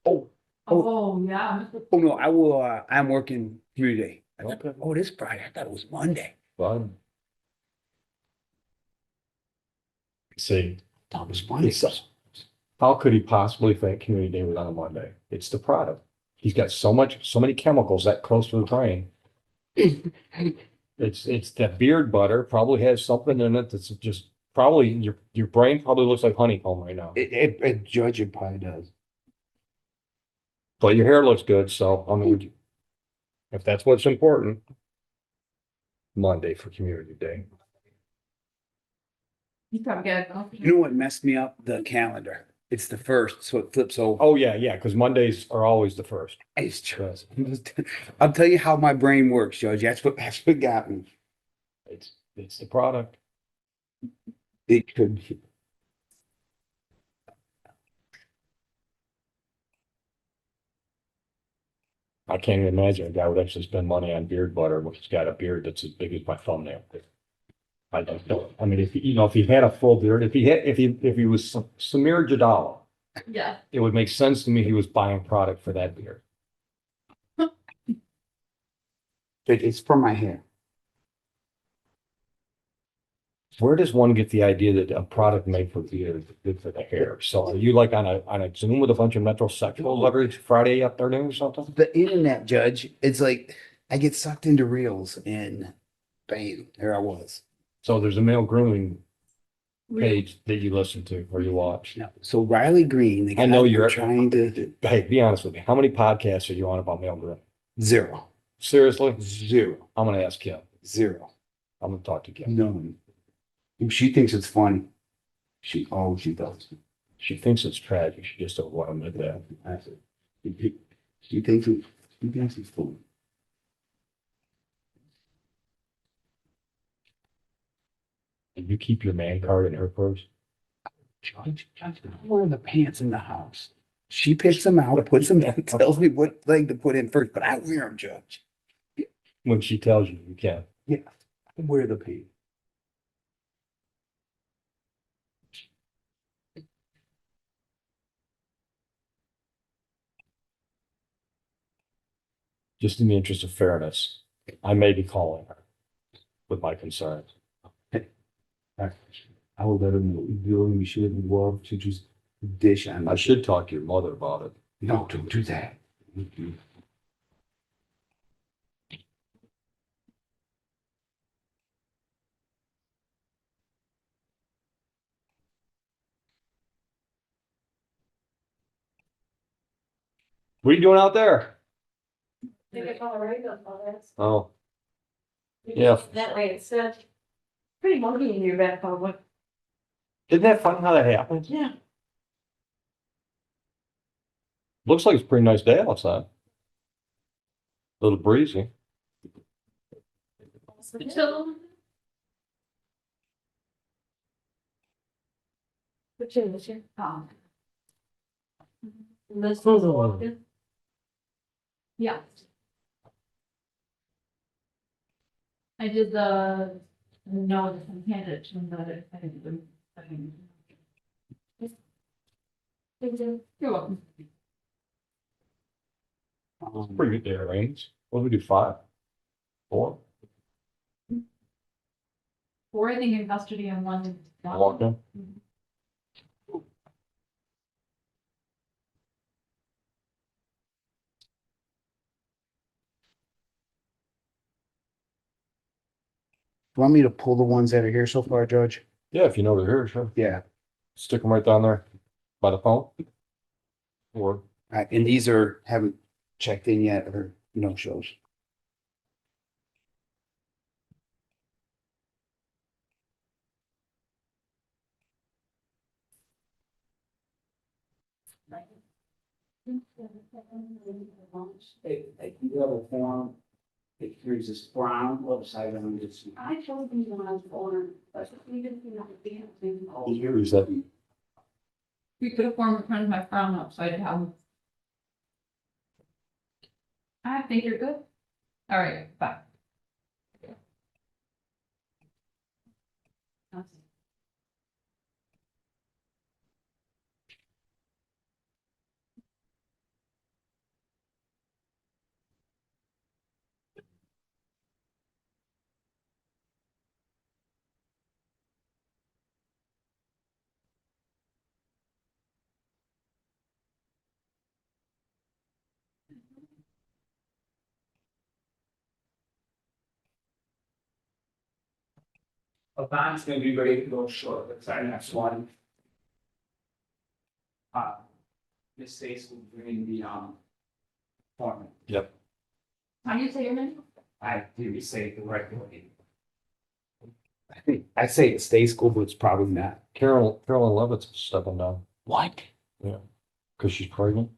Oh, yeah. Oh, no, I will, I'm working Community Day. Oh, this Friday. I thought it was Monday. Fun. See, Thought it was Monday. how could he possibly think Community Day was on a Monday? It's the product. He's got so many chemicals that close to the brain. It's that beard butter probably has something in it that's just probably your brain probably looks like honeycomb right now. Judge, it probably does. But your hair looks good, so I mean, if that's what's important, Monday for Community Day. You probably got. You know what messed me up? The calendar. It's the first, so it flips over. Oh, yeah, yeah, because Mondays are always the first. It's true. I'll tell you how my brain works, Judge. That's what got me. It's the product. It could be. I can't even imagine a guy would actually spend money on beard butter when he's got a beard that's as big as my thumbnail. I don't know. I mean, if if he had a full beard, if he was Samir Jadala, Yeah. it would make sense to me he was buying product for that beard. It's for my hair. Where does one get the idea that a product made for beard is good for the hair? So are you like on a Zoom with a bunch of metrosexuals every Friday afternoon or something? The internet, Judge, it's like I get sucked into reels and bam, there I was. So there's a male grooming page that you listen to or you watch. No. So Riley Green, the guy I know we're you're trying to Hey, be honest with me. How many podcasts are you on about male grooming? 0. Seriously? 0. I'm gonna ask Kim. 0. I'm gonna talk to Kim. None. She thinks it's funny. She does. She thinks it's tragic. She just don't want to admit that. That's it. She thinks it's funny. Did you keep your man card in her purse? Judge, I wear the pants in the house. She picks them out, puts them in, tells me what leg to put in first, but I wear them, Judge. When she tells you, you can. Yeah, I wear the pants. Just in the interest of fairness, I may be calling her with my concerns. I will let her know what you're doing. We shouldn't love to just dish on. I should talk to your mother about it. No, don't do that. What are you doing out there? Think it's all right, that's all that. Oh, yeah. That way it's pretty monkey in your back pocket. Isn't that funny how that happens? Yeah. Looks like it's a pretty nice day outside. A little breezy. Until Which is your This Oh. was walking. yeah. I did the no, I handed it to him, but I didn't do. You're welcome. Pretty good day, it rains. What do we do, 5? 4? 4, I think, in custody and 1. Walked in? Want me to pull the ones that are here so far, Judge? Yeah, if you know they're here, sure. Yeah. Stick them right down there by the phone. Or And these haven't checked in yet or no shows. Hey, you have a form. It carries this brown website on it. I told him when I was born, but we didn't know the damn thing. here is that. We could have formed a friend of my frown up, so I did have. I think you're good. All right, bye. Bond's gonna be ready to go short. That's our next one. Miss Stace will bring the form. Yep. How do you say your name? I didn't say it the right way. I say it's Stay School, but it's probably not. Carolyn Levitt's stepping down. What? Because she's pregnant.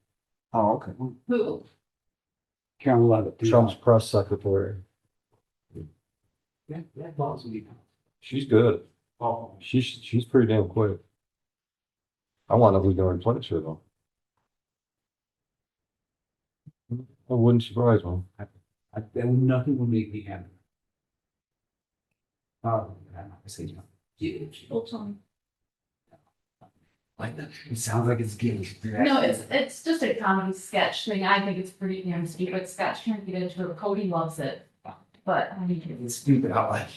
Oh, okay. Who? Karen Levitt. Trump's press secretary. That bothers me. She's good. Oh, She's pretty damn quick. I wonder if we can replace her though. That wouldn't surprise me. nothing will make me happy. Oh, I say no. Like that. It sounds like it's getting. No, it's just a comedy sketch thing. I think it's pretty damn stupid. Scott's trying to get into it. Cody loves it. But I mean, It's stupid. I like.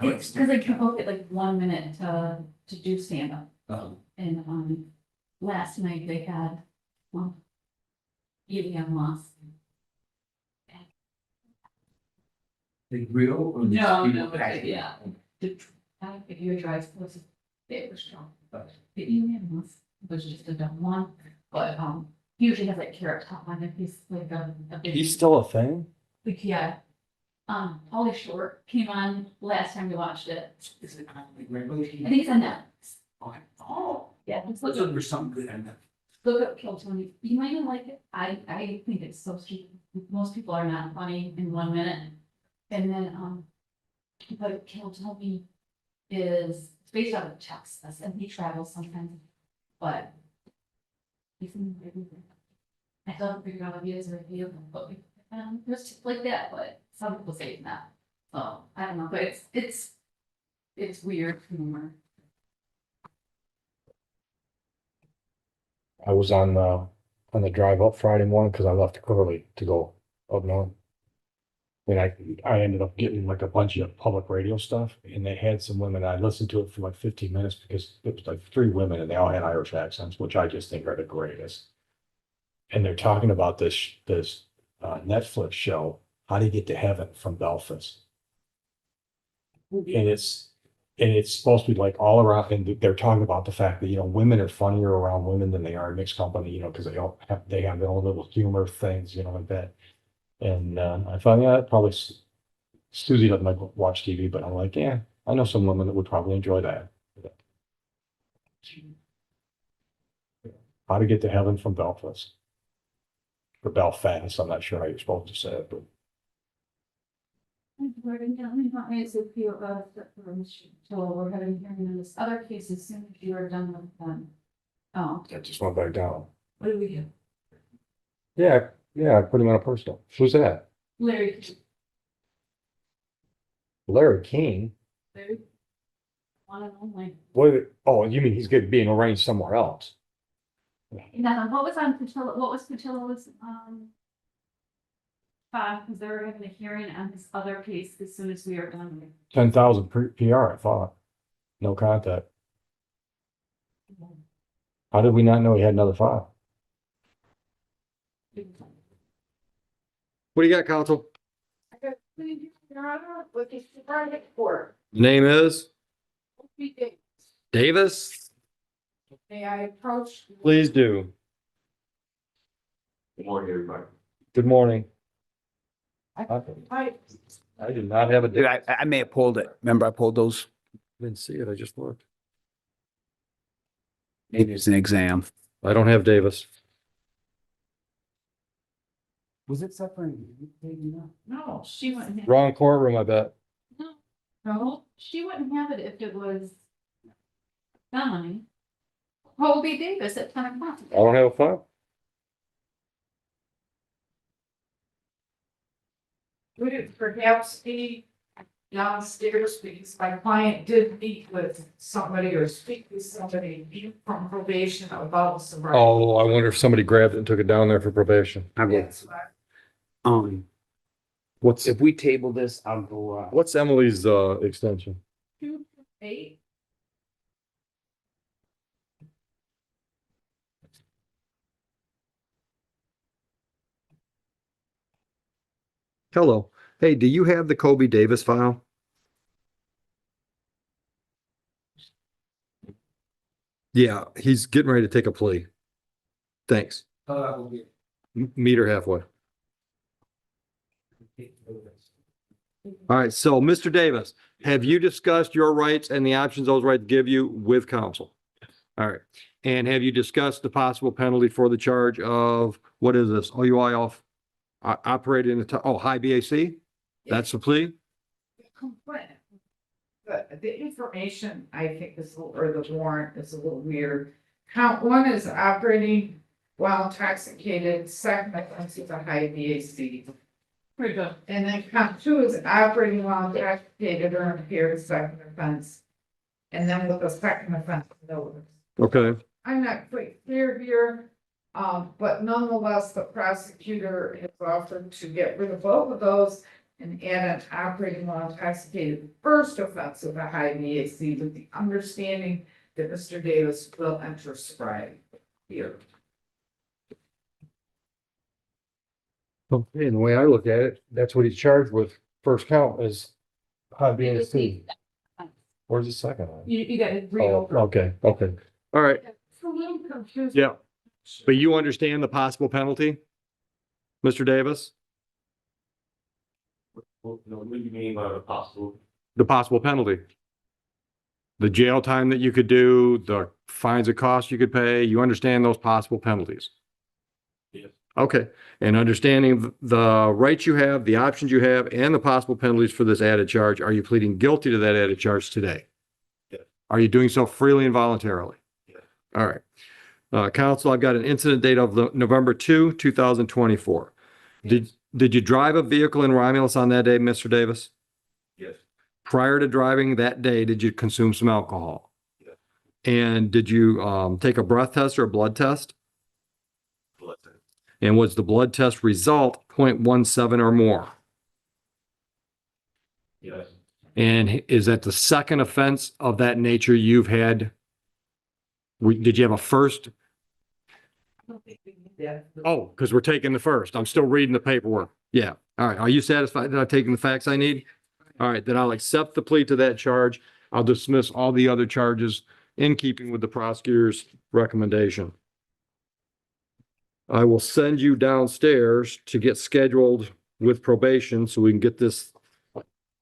it's because they can both get like 1 minute to do stand up. And last night they had EDM lost. They real or No, yeah. The video drives was it was strong, but the EDM was just a dumb one. But he usually has like Carrot Top on it. He's like a big. He's still a thing? Like, yeah. Pauly Short came on last time we watched it. Is it on the regular TV? I think it's on Netflix. Oh, Yeah, let's let's look look up, for something good on that. look up Kill Tony. You might not like it. I think it's so stupid. Most people are not funny in 1 minute. And then but Kill Tony is it's based out of Texas and he travels sometimes. But he's in I haven't figured out if he is or if he isn't, but there's just like that, but some people say it's not. So I don't know, but it's weird humor. I was on the drive up Friday morning because I left early to go up north. And I ended up getting like a bunch of public radio stuff and they had some women, I listened to it for like 15 minutes because it was like 3 women and they all had Irish accents, which I just think are the greatest. And they're talking about this Netflix show, How to Get to Heaven from Belfast. And it's supposed to be like all around, and they're talking about the fact that, women are funnier around women than they are in mixed company, because they have their own little humor things, like that. And I thought, yeah, probably Susie doesn't like watch TV, but I'm like, yeah, I know some women that would probably enjoy that. How to Get to Heaven from Belfast. Or Belfast, I'm not sure how you're supposed to say it, but We're having hearing on this other case as soon as you are done with them. Oh, I just went back down. what do we do? Yeah, I put him on a personal. Who's that? Larry, Larry King. one and only. What? Oh, you mean he's being arranged somewhere else? Now, what was on Patilla, what was Patilla's, because they were having a hearing on this other case as soon as we are done with it. 10,000 PR, I thought. No contact. How did we not know he had another file? What do you got, counsel? Name is Davis. May I approach? Please do. Good morning, everybody. Good morning. I I did not have a. Dude, I may have pulled it. Remember I pulled those? Didn't see it. I just looked. Maybe it's an exam. I don't have Davis. Was it suffering? No, she wouldn't have. Wrong courtroom, I bet. No, she wouldn't have it if it was felony. Colby Davis at 10 o'clock. I don't have a file. would it perhaps be downstairs because my client did meet with somebody or speak with somebody from probation about sobriety. Oh, I wonder if somebody grabbed it and took it down there for probation. I will. That's what What's If we table this, I'll go, what's Emily's extension? 228. Hello. Hey, do you have the Kobe Davis file? Yeah, he's getting ready to take a plea. Thanks. Meet her halfway. All right, so Mr. Davis, have you discussed your rights and the options those rights give you with counsel? All right. And have you discussed the possible penalty for the charge of, what is this? OUI off, operating high BAC? That's the plea? Complaint. The information I think is, or the warrant is a little weird. Count one is operating while intoxicated, second offense is a high BAC. Pretty good. And then count two is operating while intoxicated or impaired, second offense. And then with the second offense, notice. Okay. I'm not quite clear here, but nonetheless, the prosecutor has offered to get rid of both of those and add an operating while intoxicated first offense of a high BAC with the understanding that Mr. Davis will enter sobriety here. Okay, and the way I look at it, that's what he's charged with. First count is high BAC. Where's the second one? You gotta read Oh, over. okay. All right. It's a little confusing. Yeah. But you understand the possible penalty? Mr. Davis? What do you mean by possible? The possible penalty? The jail time that you could do, the fines and costs you could pay, you understand those possible penalties? Yes. Okay, and understanding the rights you have, the options you have, and the possible penalties for this added charge, are you pleading guilty to that added charge today? Yes. Are you doing so freely and voluntarily? Yes. All right. Counsel, I've got an incident date of November 2, 2024. Did you drive a vehicle in Romulus on that day, Mr. Davis? Yes. Prior to driving that day, did you consume some alcohol? Yes. And did you take a breath test or a blood test? Blood test. And was the blood test result 0.17 or more? Yes. And is that the second offense of that nature you've had? Did you have a first? Oh, because we're taking the first. I'm still reading the paperwork. Yeah. All right. Are you satisfied that I've taken the facts I need? All right. Then I'll accept the plea to that charge. I'll dismiss all the other charges in keeping with the prosecutor's recommendation. I will send you downstairs to get scheduled with probation so we can get this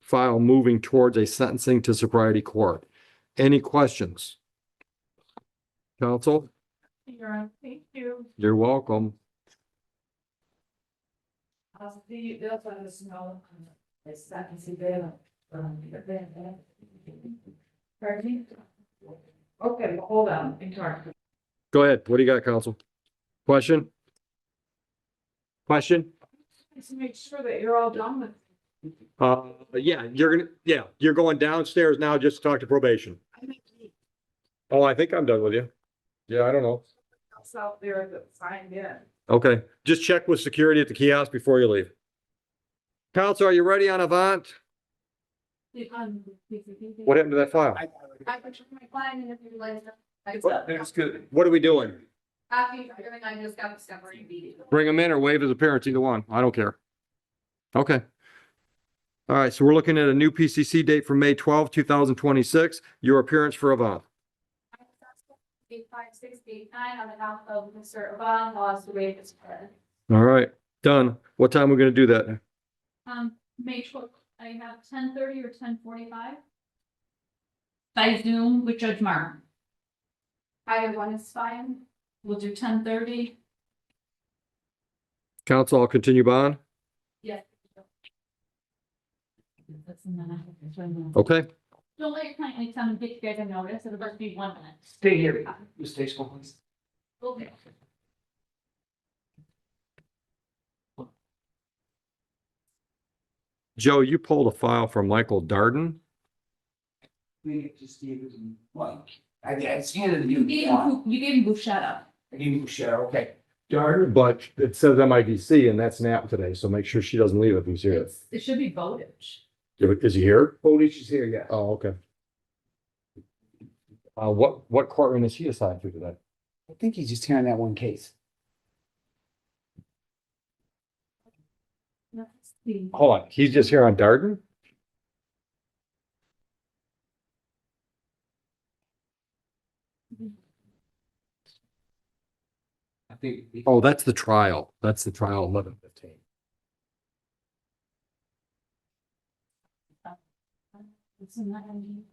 file moving towards a sentencing to sobriety court. Any questions? Counsel? Thank you. You're welcome. I'll see you, they'll let us know. It's not easy there. Pardon me? Okay, well, hold on, and talk. Go ahead. What do you got, counsel? Question? Question? Just to make sure that you're all done with. Yeah, you're going downstairs now just to talk to probation. Oh, I think I'm done with you. Yeah, I don't know. Else out there that signed in. Okay, just check with security at the kiosk before you leave. Counsel, are you ready on Avant? What happened to that file? I put my client in if you like. That's good. What are we doing? I just got the summary meeting. Bring him in or waive his appearance, either one. I don't care. Okay. All right, so we're looking at a new PCC date for May 12, 2026. Your appearance for Avant. 8689 on behalf of Mr. Yvonne, laws to waive his credit. All right, done. What time are we gonna do that? May 12th, I have 10:30 or 10:45. By Zoom with Judge Mark. Either one is fine. We'll do 10:30. Counsel, I'll continue on. Yes. Okay. Don't let your client like come and get you guys a notice. It'll just be 1 minute. Stay here. You stay school, please. Okay. Joe, you pulled a file from Michael Darden. We just gave it to Mike. I handed you. You gave him Bouchetta. I gave you share, okay. Darden, But it says MIDC and that's Nap today, so make sure she doesn't leave if he's here. It should be Bowditch. Is he here? Polish is here, yes. Oh, okay. What courtroom is he assigned to today? I think he's just here on that one case. Let's see. Hold on, he's just here on Darden? I think. Oh, that's the trial. That's the trial 11/15. It's in that one.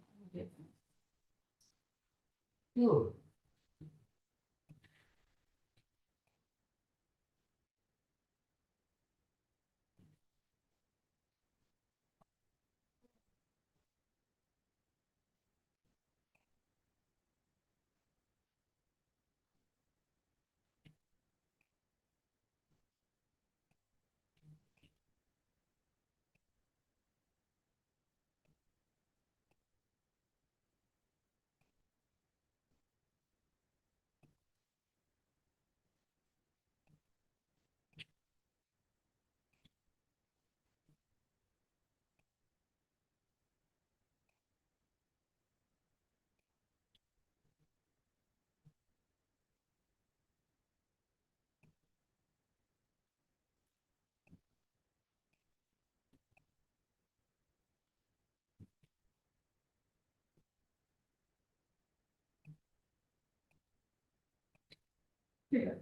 Yeah.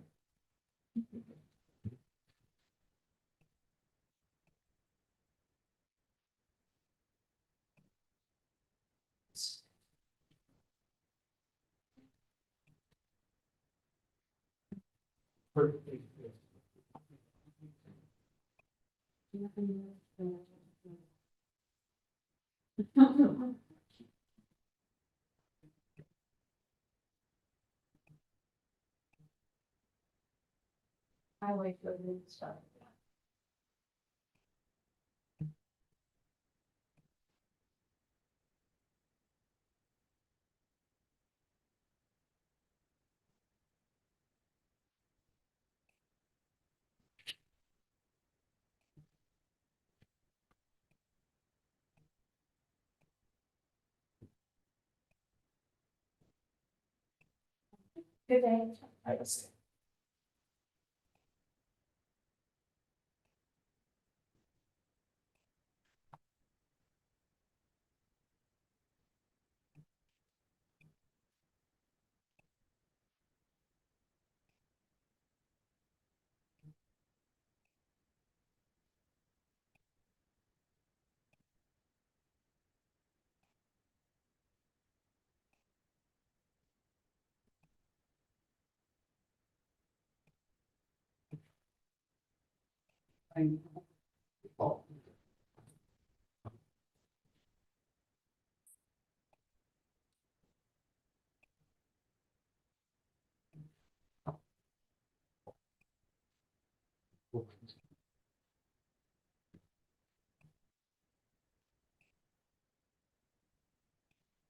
I wait for the stuff. Good day. I see.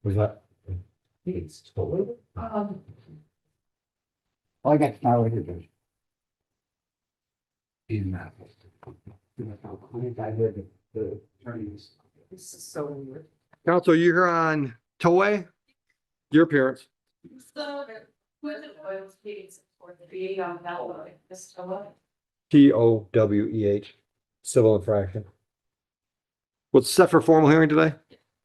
Was that? It's totally. Oh, I got now what it is. In that. I did the attorneys. This is so weird. Council, you're on Toei? Your appearance. So, with the oil speeds for the being on that one, this one. TOWEH, civil infraction. What's set for formal hearing today?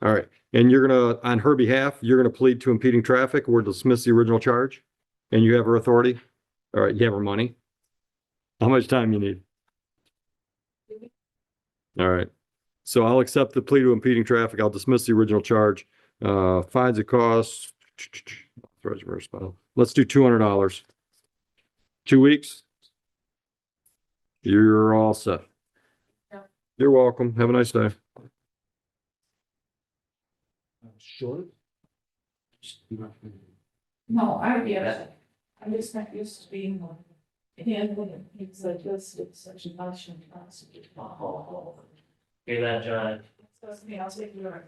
All right, and you're gonna, on her behalf, you're gonna plead to impeding traffic or dismiss the original charge? And you have her authority? All right, you have her money? How much time you need? All right, so I'll accept the plea to impeding traffic. I'll dismiss the original charge. Fines and costs. Let's do $200. 2 weeks? You're all set. You're welcome. Have a nice day. Sure. No, I get it. I'm just not used to being one. And when it's like this, it's such a motion concept. Hear that, John? Supposed to be, I'll take you over.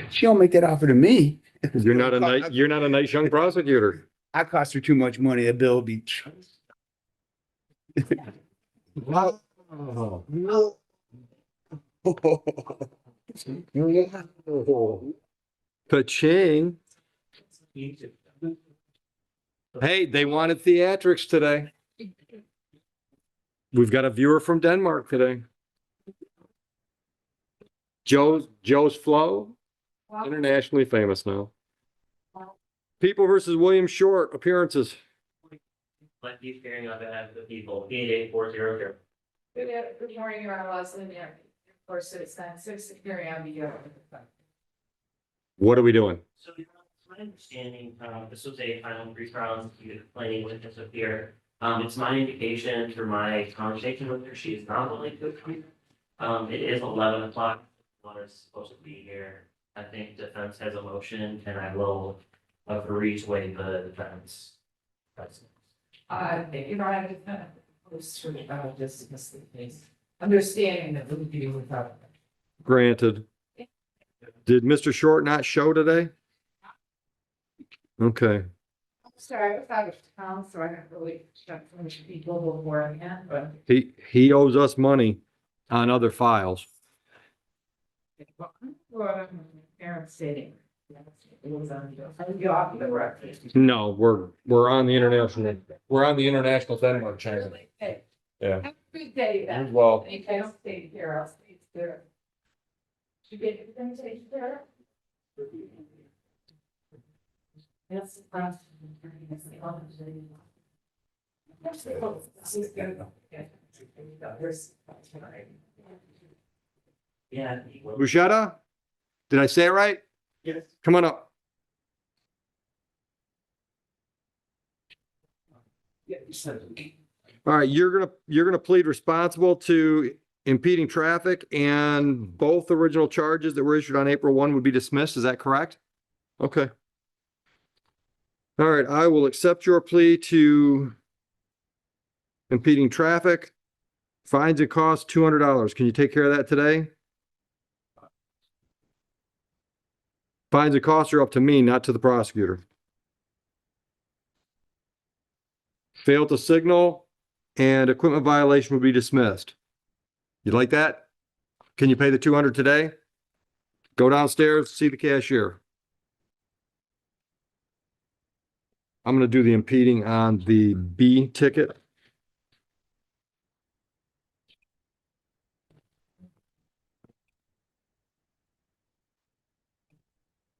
She don't make that offer to me. You're not a nice young prosecutor. I cost her too much money. The bill will be. Wow. Ka-ching. Hey, they wanted theatrics today. We've got a viewer from Denmark today. Joe's Flow, internationally famous now. People versus William Short, appearances. Like he's hearing on behalf of the people, 88400. Good morning, Your Honor, Leslie, Mayor. Of course, it's 9/6 hearing on the. What are we doing? So my understanding, this was a final pre-trial, you complaining witness up here. It's my indication through my conversation with her, she is not willing to appear. It is 11 o'clock, one is supposed to be here. I think defense has a motion and I will agree to waive the defense. You know, I just, dismiss the case, understanding that we'll be without. Granted. Did Mr. Short not show today? Okay. Sorry, I was out of town, so I haven't really checked from which people before I can, but. He owes us money on other files. Well, parents stating. It was on the off the record. No, we're on the international Denmark channel. Hey, Yeah. have a good day then. Well, If I don't stay here, I'll stay there. You get everything taken care of? Yes. Yeah. Bushetta? Did I say it right? Yes. Come on up. All right, you're gonna plead responsible to impeding traffic, and both original charges that were issued on April 1 would be dismissed. Is that correct? Okay. All right, I will accept your plea to impeding traffic. Fines and costs $200. Can you take care of that today? Fines and costs are up to me, not to the prosecutor. Fail to signal and equipment violation will be dismissed. You like that? Can you pay the 200 today? Go downstairs, see the cashier. I'm gonna do the impeding on the B ticket.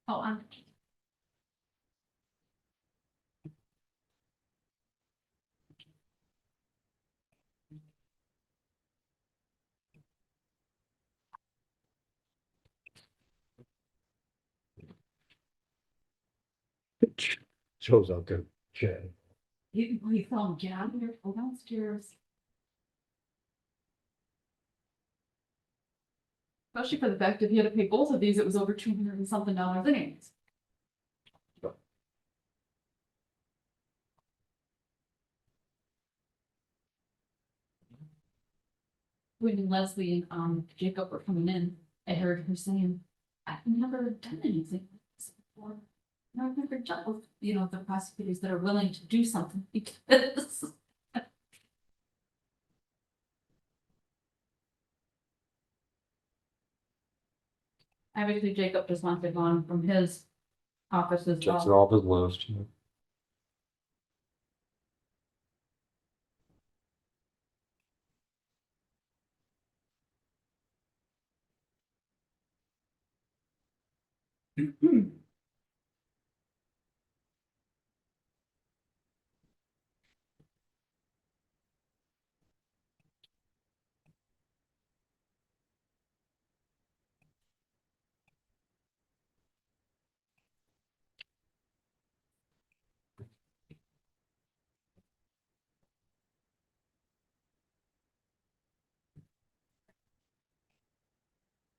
Oh, I'm. Shows out there, Chad. You tell him, get out of here, go downstairs. Especially for the fact if you had to pay both of these, it was over 200 and something dollars anyways. When Leslie and Jacob were coming in, I heard her saying, I've never done anything like this before. No, I've never dealt with, the prosecutors that are willing to do something because. Obviously Jacob just wants it gone from his office as Checks it well. off his list.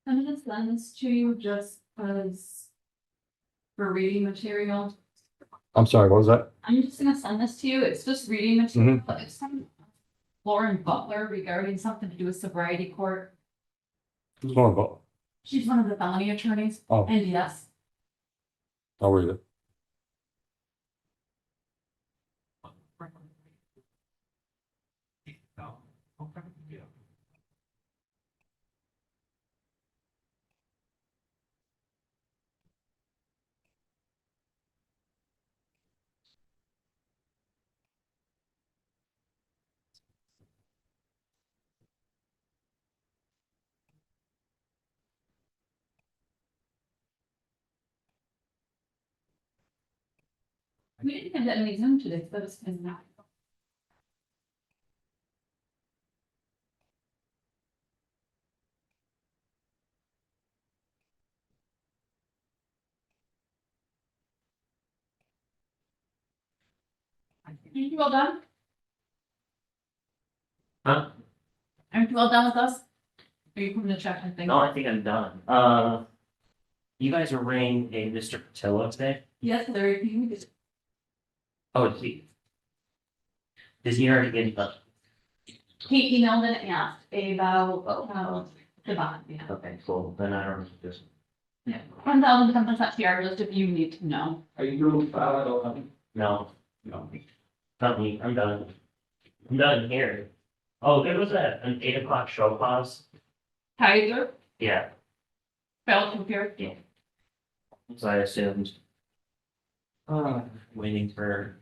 I'm gonna send this to you just as for reading material. I'm sorry, what was that? I'm just gonna send this to you. It's just reading material. It's from Lauren Butler regarding something to do with sobriety court. Who's going about? She's one of the felony attorneys. Oh. And yes, I'll read it. we didn't have that many Zoom today, so that was kind of nice. You all done? Huh? Aren't you all done with us? Are you coming to check anything? No, I think I'm done. You guys are ringing a Mr. Patillo today? Yes, there. Oh, does he already get in touch? He emailed and asked about the bond. Yeah. Okay, cool. Then I don't just. Yeah. 1,000 becomes a PR list if you need to know. Are you doing file? No, No. not me. I'm done. I'm done here. Oh, there was an 8 o'clock show pause. Kaiser, Yeah, failed computer. yeah. So I assumed. Waiting for.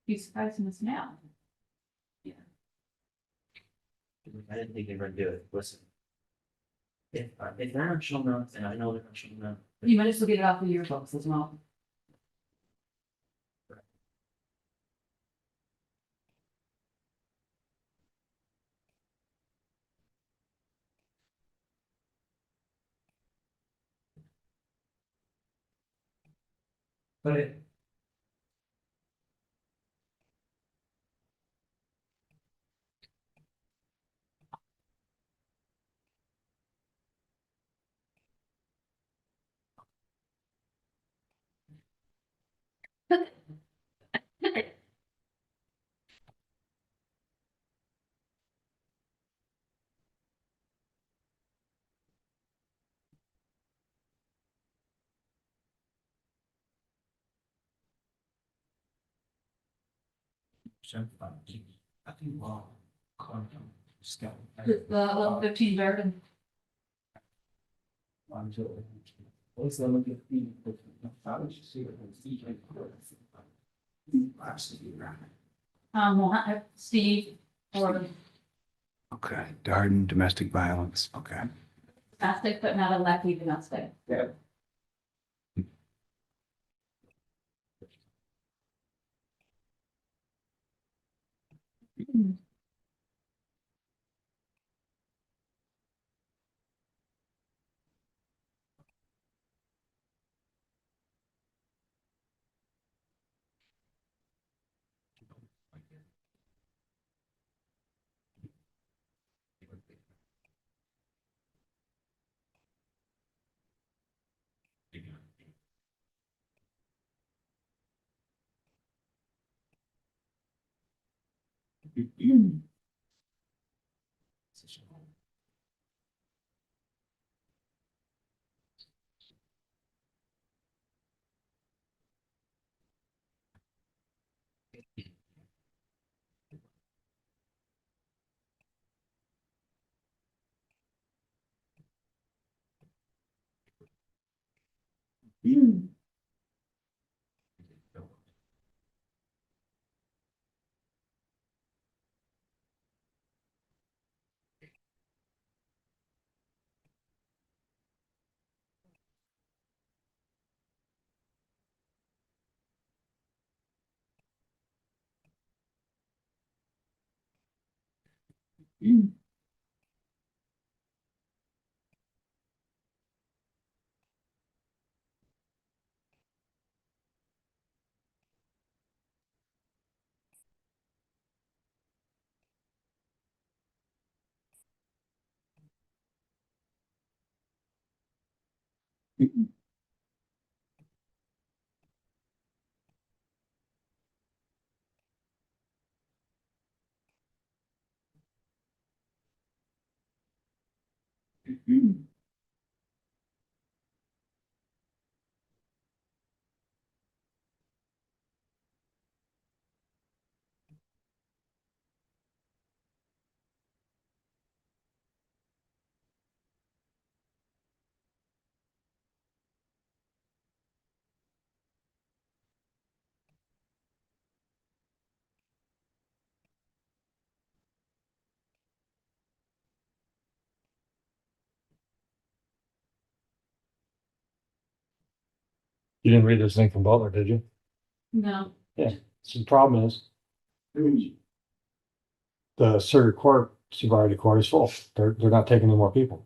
He's surprising us now. I didn't think you were gonna do it. Listen. If they're not showing up, then I know they're not showing up. You might as well get it off of your books as well. But it. I think, well, scout. The 11:15 Vernon. What's the look at the, how did you see it? We'll have Steve or Okay, Darden, domestic violence, okay. domestic, but not a lackey domestic. Yeah. You didn't read this thing from Butler, did you? No. Yeah, so the problem is the circuit court, supervisory court is full. They're not taking any more people.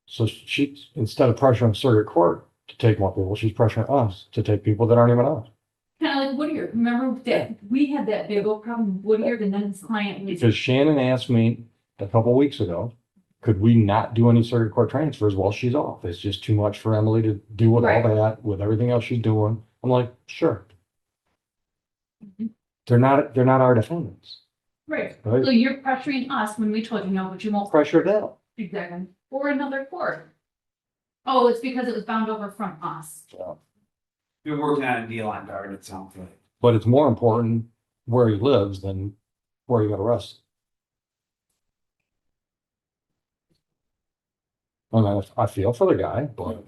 So she, instead of pressuring circuit court to take more people, she's pressuring us to take people that aren't even on. Kind of like Whittier. Remember that we had that big old problem with Whittier, and then his client was. Because Shannon asked me a couple weeks ago, could we not do any circuit court transfers while she's off? It's just too much for Emily to do with all Right. that, with everything else she's doing. I'm like, sure. Mhm. They're not our defendants. Right. Right. So you're pressuring us when we told you no, but you won't. Pressure them. Exactly. Or another court. Oh, it's because it was bound over from us. You're working on a deal on Darden, it sounds like. But it's more important where he lives than where he got arrested. I mean, I feel for the guy, but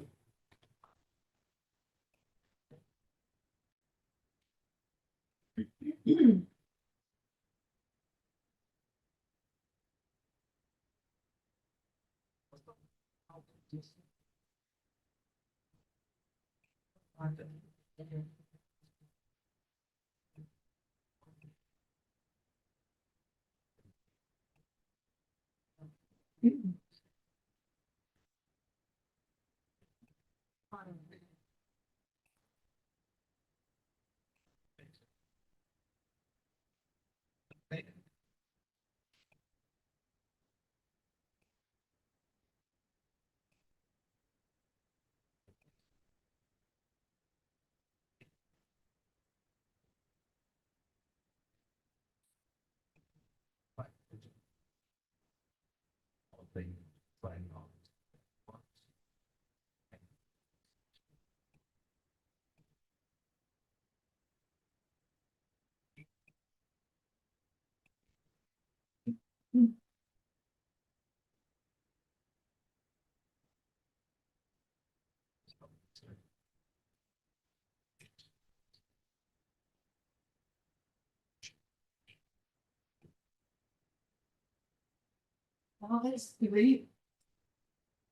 Well, that's three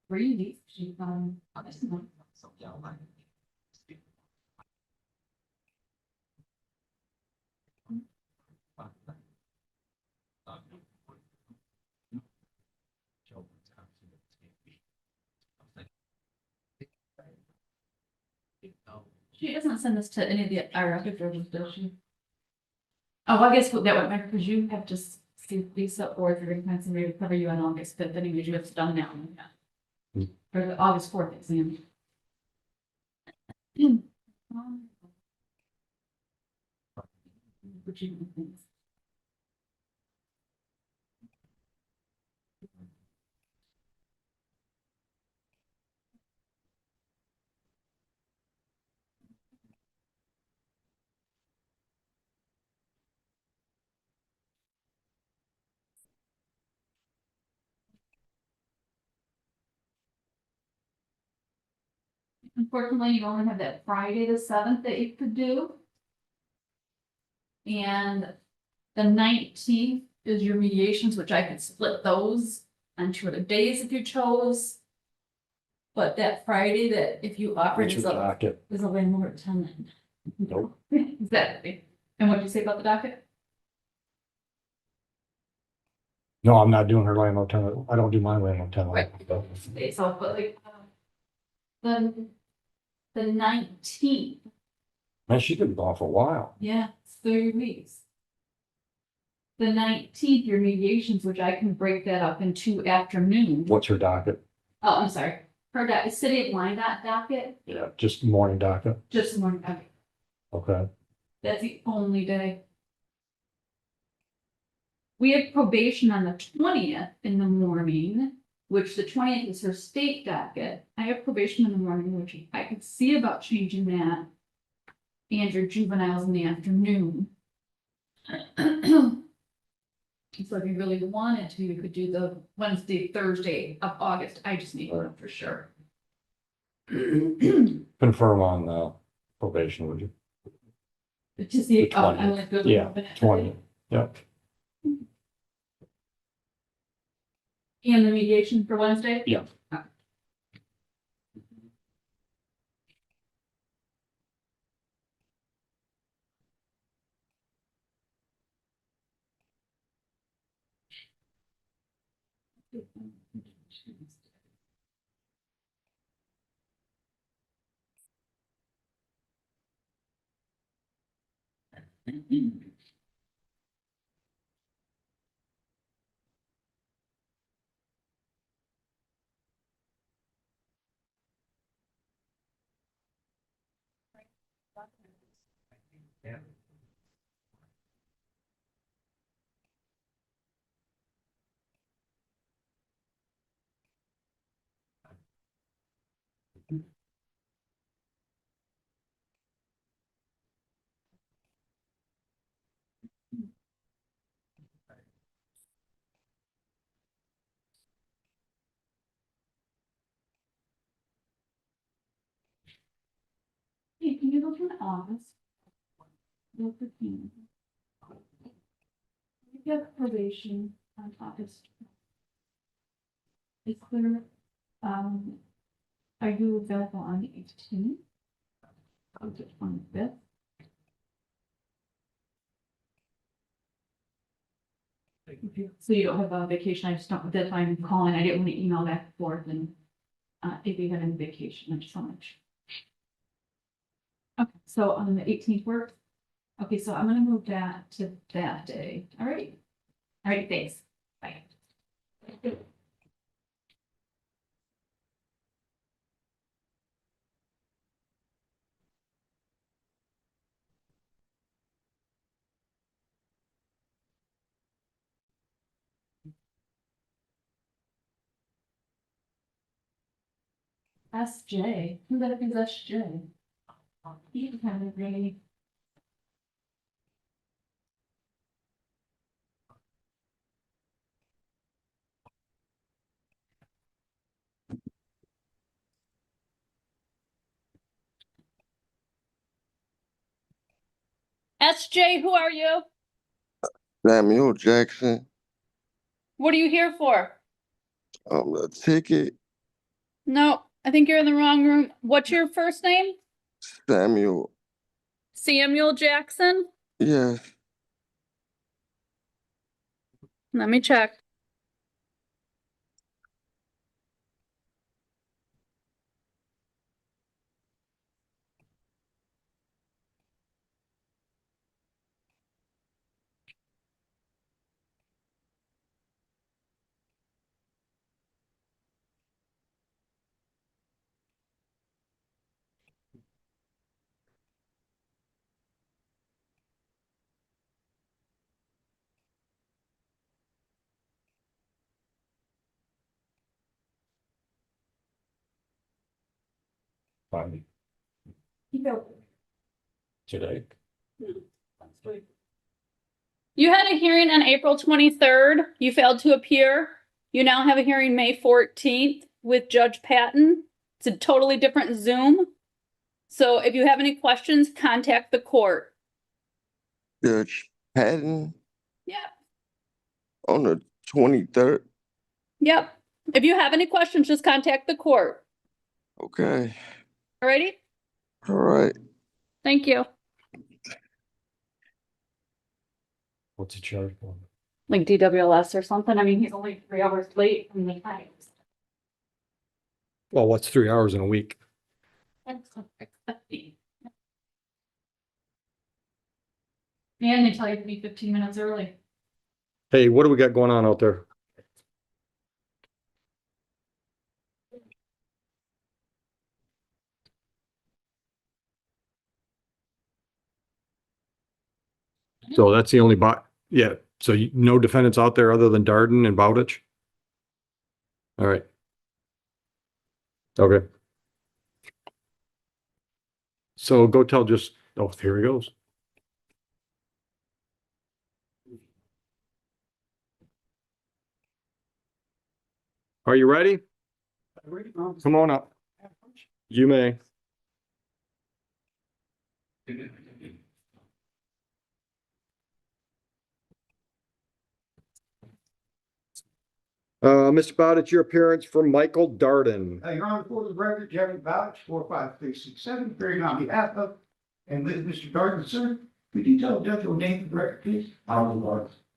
weeks. She doesn't send this to any of the our other girls, does she? Oh, I guess that would matter because you have to see Lisa or if you're gonna find somebody to cover you on August 5th, anyways, you have to done now. For the August 4th exam. Unfortunately, you only have that Friday, the 7th that you could do. And the 19th is your mediations, which I could split those on 2 other days if you chose. But that Friday that if you offer What's is your a docket? landlord tenant. Nope. Exactly. And what did you say about the docket? No, I'm not doing her landlord tenant. I don't do my landlord tenant. Right. Okay, so, but like, the 19th, Man, she's been gone for a while. yeah, it's 3 weeks. The 19th, your mediations, which I can break that up in 2 afternoons. What's her docket? Oh, I'm sorry. Her docket, City of Wyandotte docket, Yeah, just morning docket. just the morning docket. Okay. That's the only day. We have probation on the 20th in the morning, which the 20th is her state docket. I have probation in the morning, which I could see about changing that. And your juveniles in the afternoon. So if you really wanted to, you could do the Wednesday, Thursday of August. I just need one for sure. Confirm on probation, would you? To see, The oh, I 20th. like good. Yeah, 20. Yep. And the mediation for Wednesday? Yeah. Hey, can you look in August? Look at me. You get probation on August. It's clear. Are you available on the 18th? On the 25th? So you don't have a vacation, I just don't, that's why I'm calling, I didn't want to email back and forth and, if you have any vacation, thank you so much. Okay, so on the 18th work, okay, so I'm gonna move that to that day, all right? All right, thanks, bye. SJ, who the heck is SJ? He kind of really. SJ, who are you? Samuel Jackson, What are you here for? the ticket, No, I think you're in the wrong room. What's your first name? Samuel, Samuel Jackson? yes, Let me check. Finally, today. You had a hearing on April 23rd. You failed to appear. You now have a hearing May 14th with Judge Patton. It's a totally different Zoom. So if you have any questions, contact the court. Judge Patton Yep. on the 23rd. Yep. If you have any questions, just contact the court. Okay, Alrighty? all right. Thank you. What's the charge for? Like DWLS or something. I mean, he's only 3 hours late from the time. Well, what's 3 hours in a week? And they tell you to be 15 minutes early. Hey, what do we got going on out there? So that's the only yeah, so no defendants out there other than Darden and Bowditch? All right. Okay. So go tell just, oh, here he goes. Are you ready? Come on up. You may. Mr. Bowditch, your appearance for Michael Darden. Your Honor, for the record, Jeremy Bowditch, 45367, appearing on behalf of and with Mr. Darden, sir. Could you tell Judge your name for the record, please?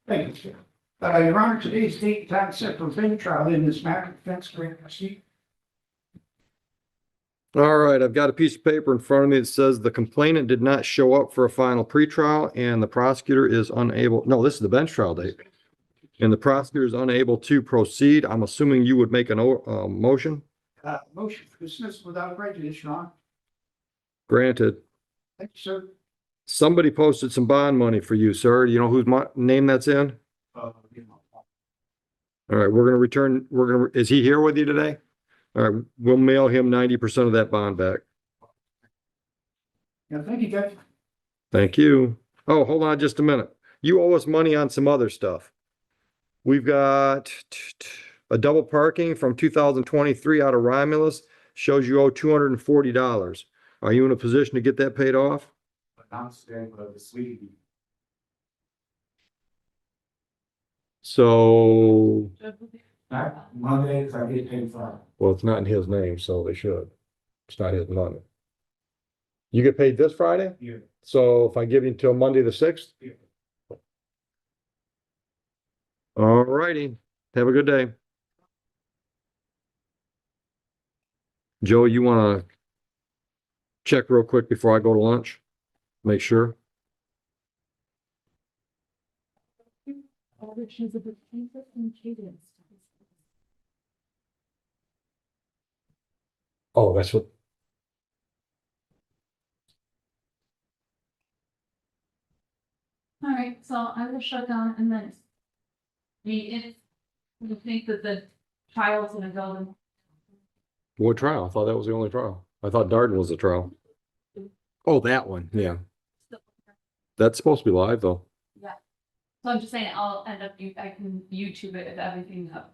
Thank you, sir. Your Honor, today's date and time set for bench trial in this matter. Defense grant proceed. All right, I've got a piece of paper in front of me that says the complainant did not show up for a final pretrial and the prosecutor is unable, no, this is the bench trial date. And the prosecutor is unable to proceed. I'm assuming you would make a motion? Motion for dismissal without prejudice, Your Honor. Granted. Thank you, sir. Somebody posted some bond money for you, sir. Do you know whose name that's in? All right, is he here with you today? All right, we'll mail him 90% of that bond back. Yeah, thank you, Judge. Thank you. Oh, hold on just a minute. You owe us money on some other stuff. We've got a double parking from 2023 out of Romulus, shows you owe $240. Are you in a position to get that paid off? So Not Monday, because I get paid Friday. Well, it's not in his name, so they should. It's not his money. You get paid this Friday? Yeah. So if I give you until Monday the 6th? Yeah. All righty. Have a good day. Joe, you wanna check real quick before I go to lunch? Make sure. Oh, that's what. All right, so I will shut down and then. If you think that the trial's gonna go, What trial? I thought that was the only trial. I thought Darden was the trial. Oh, that one, yeah. That's supposed to be live though. yeah. So I'm just saying, I'll end up, I can YouTube it if everything's up.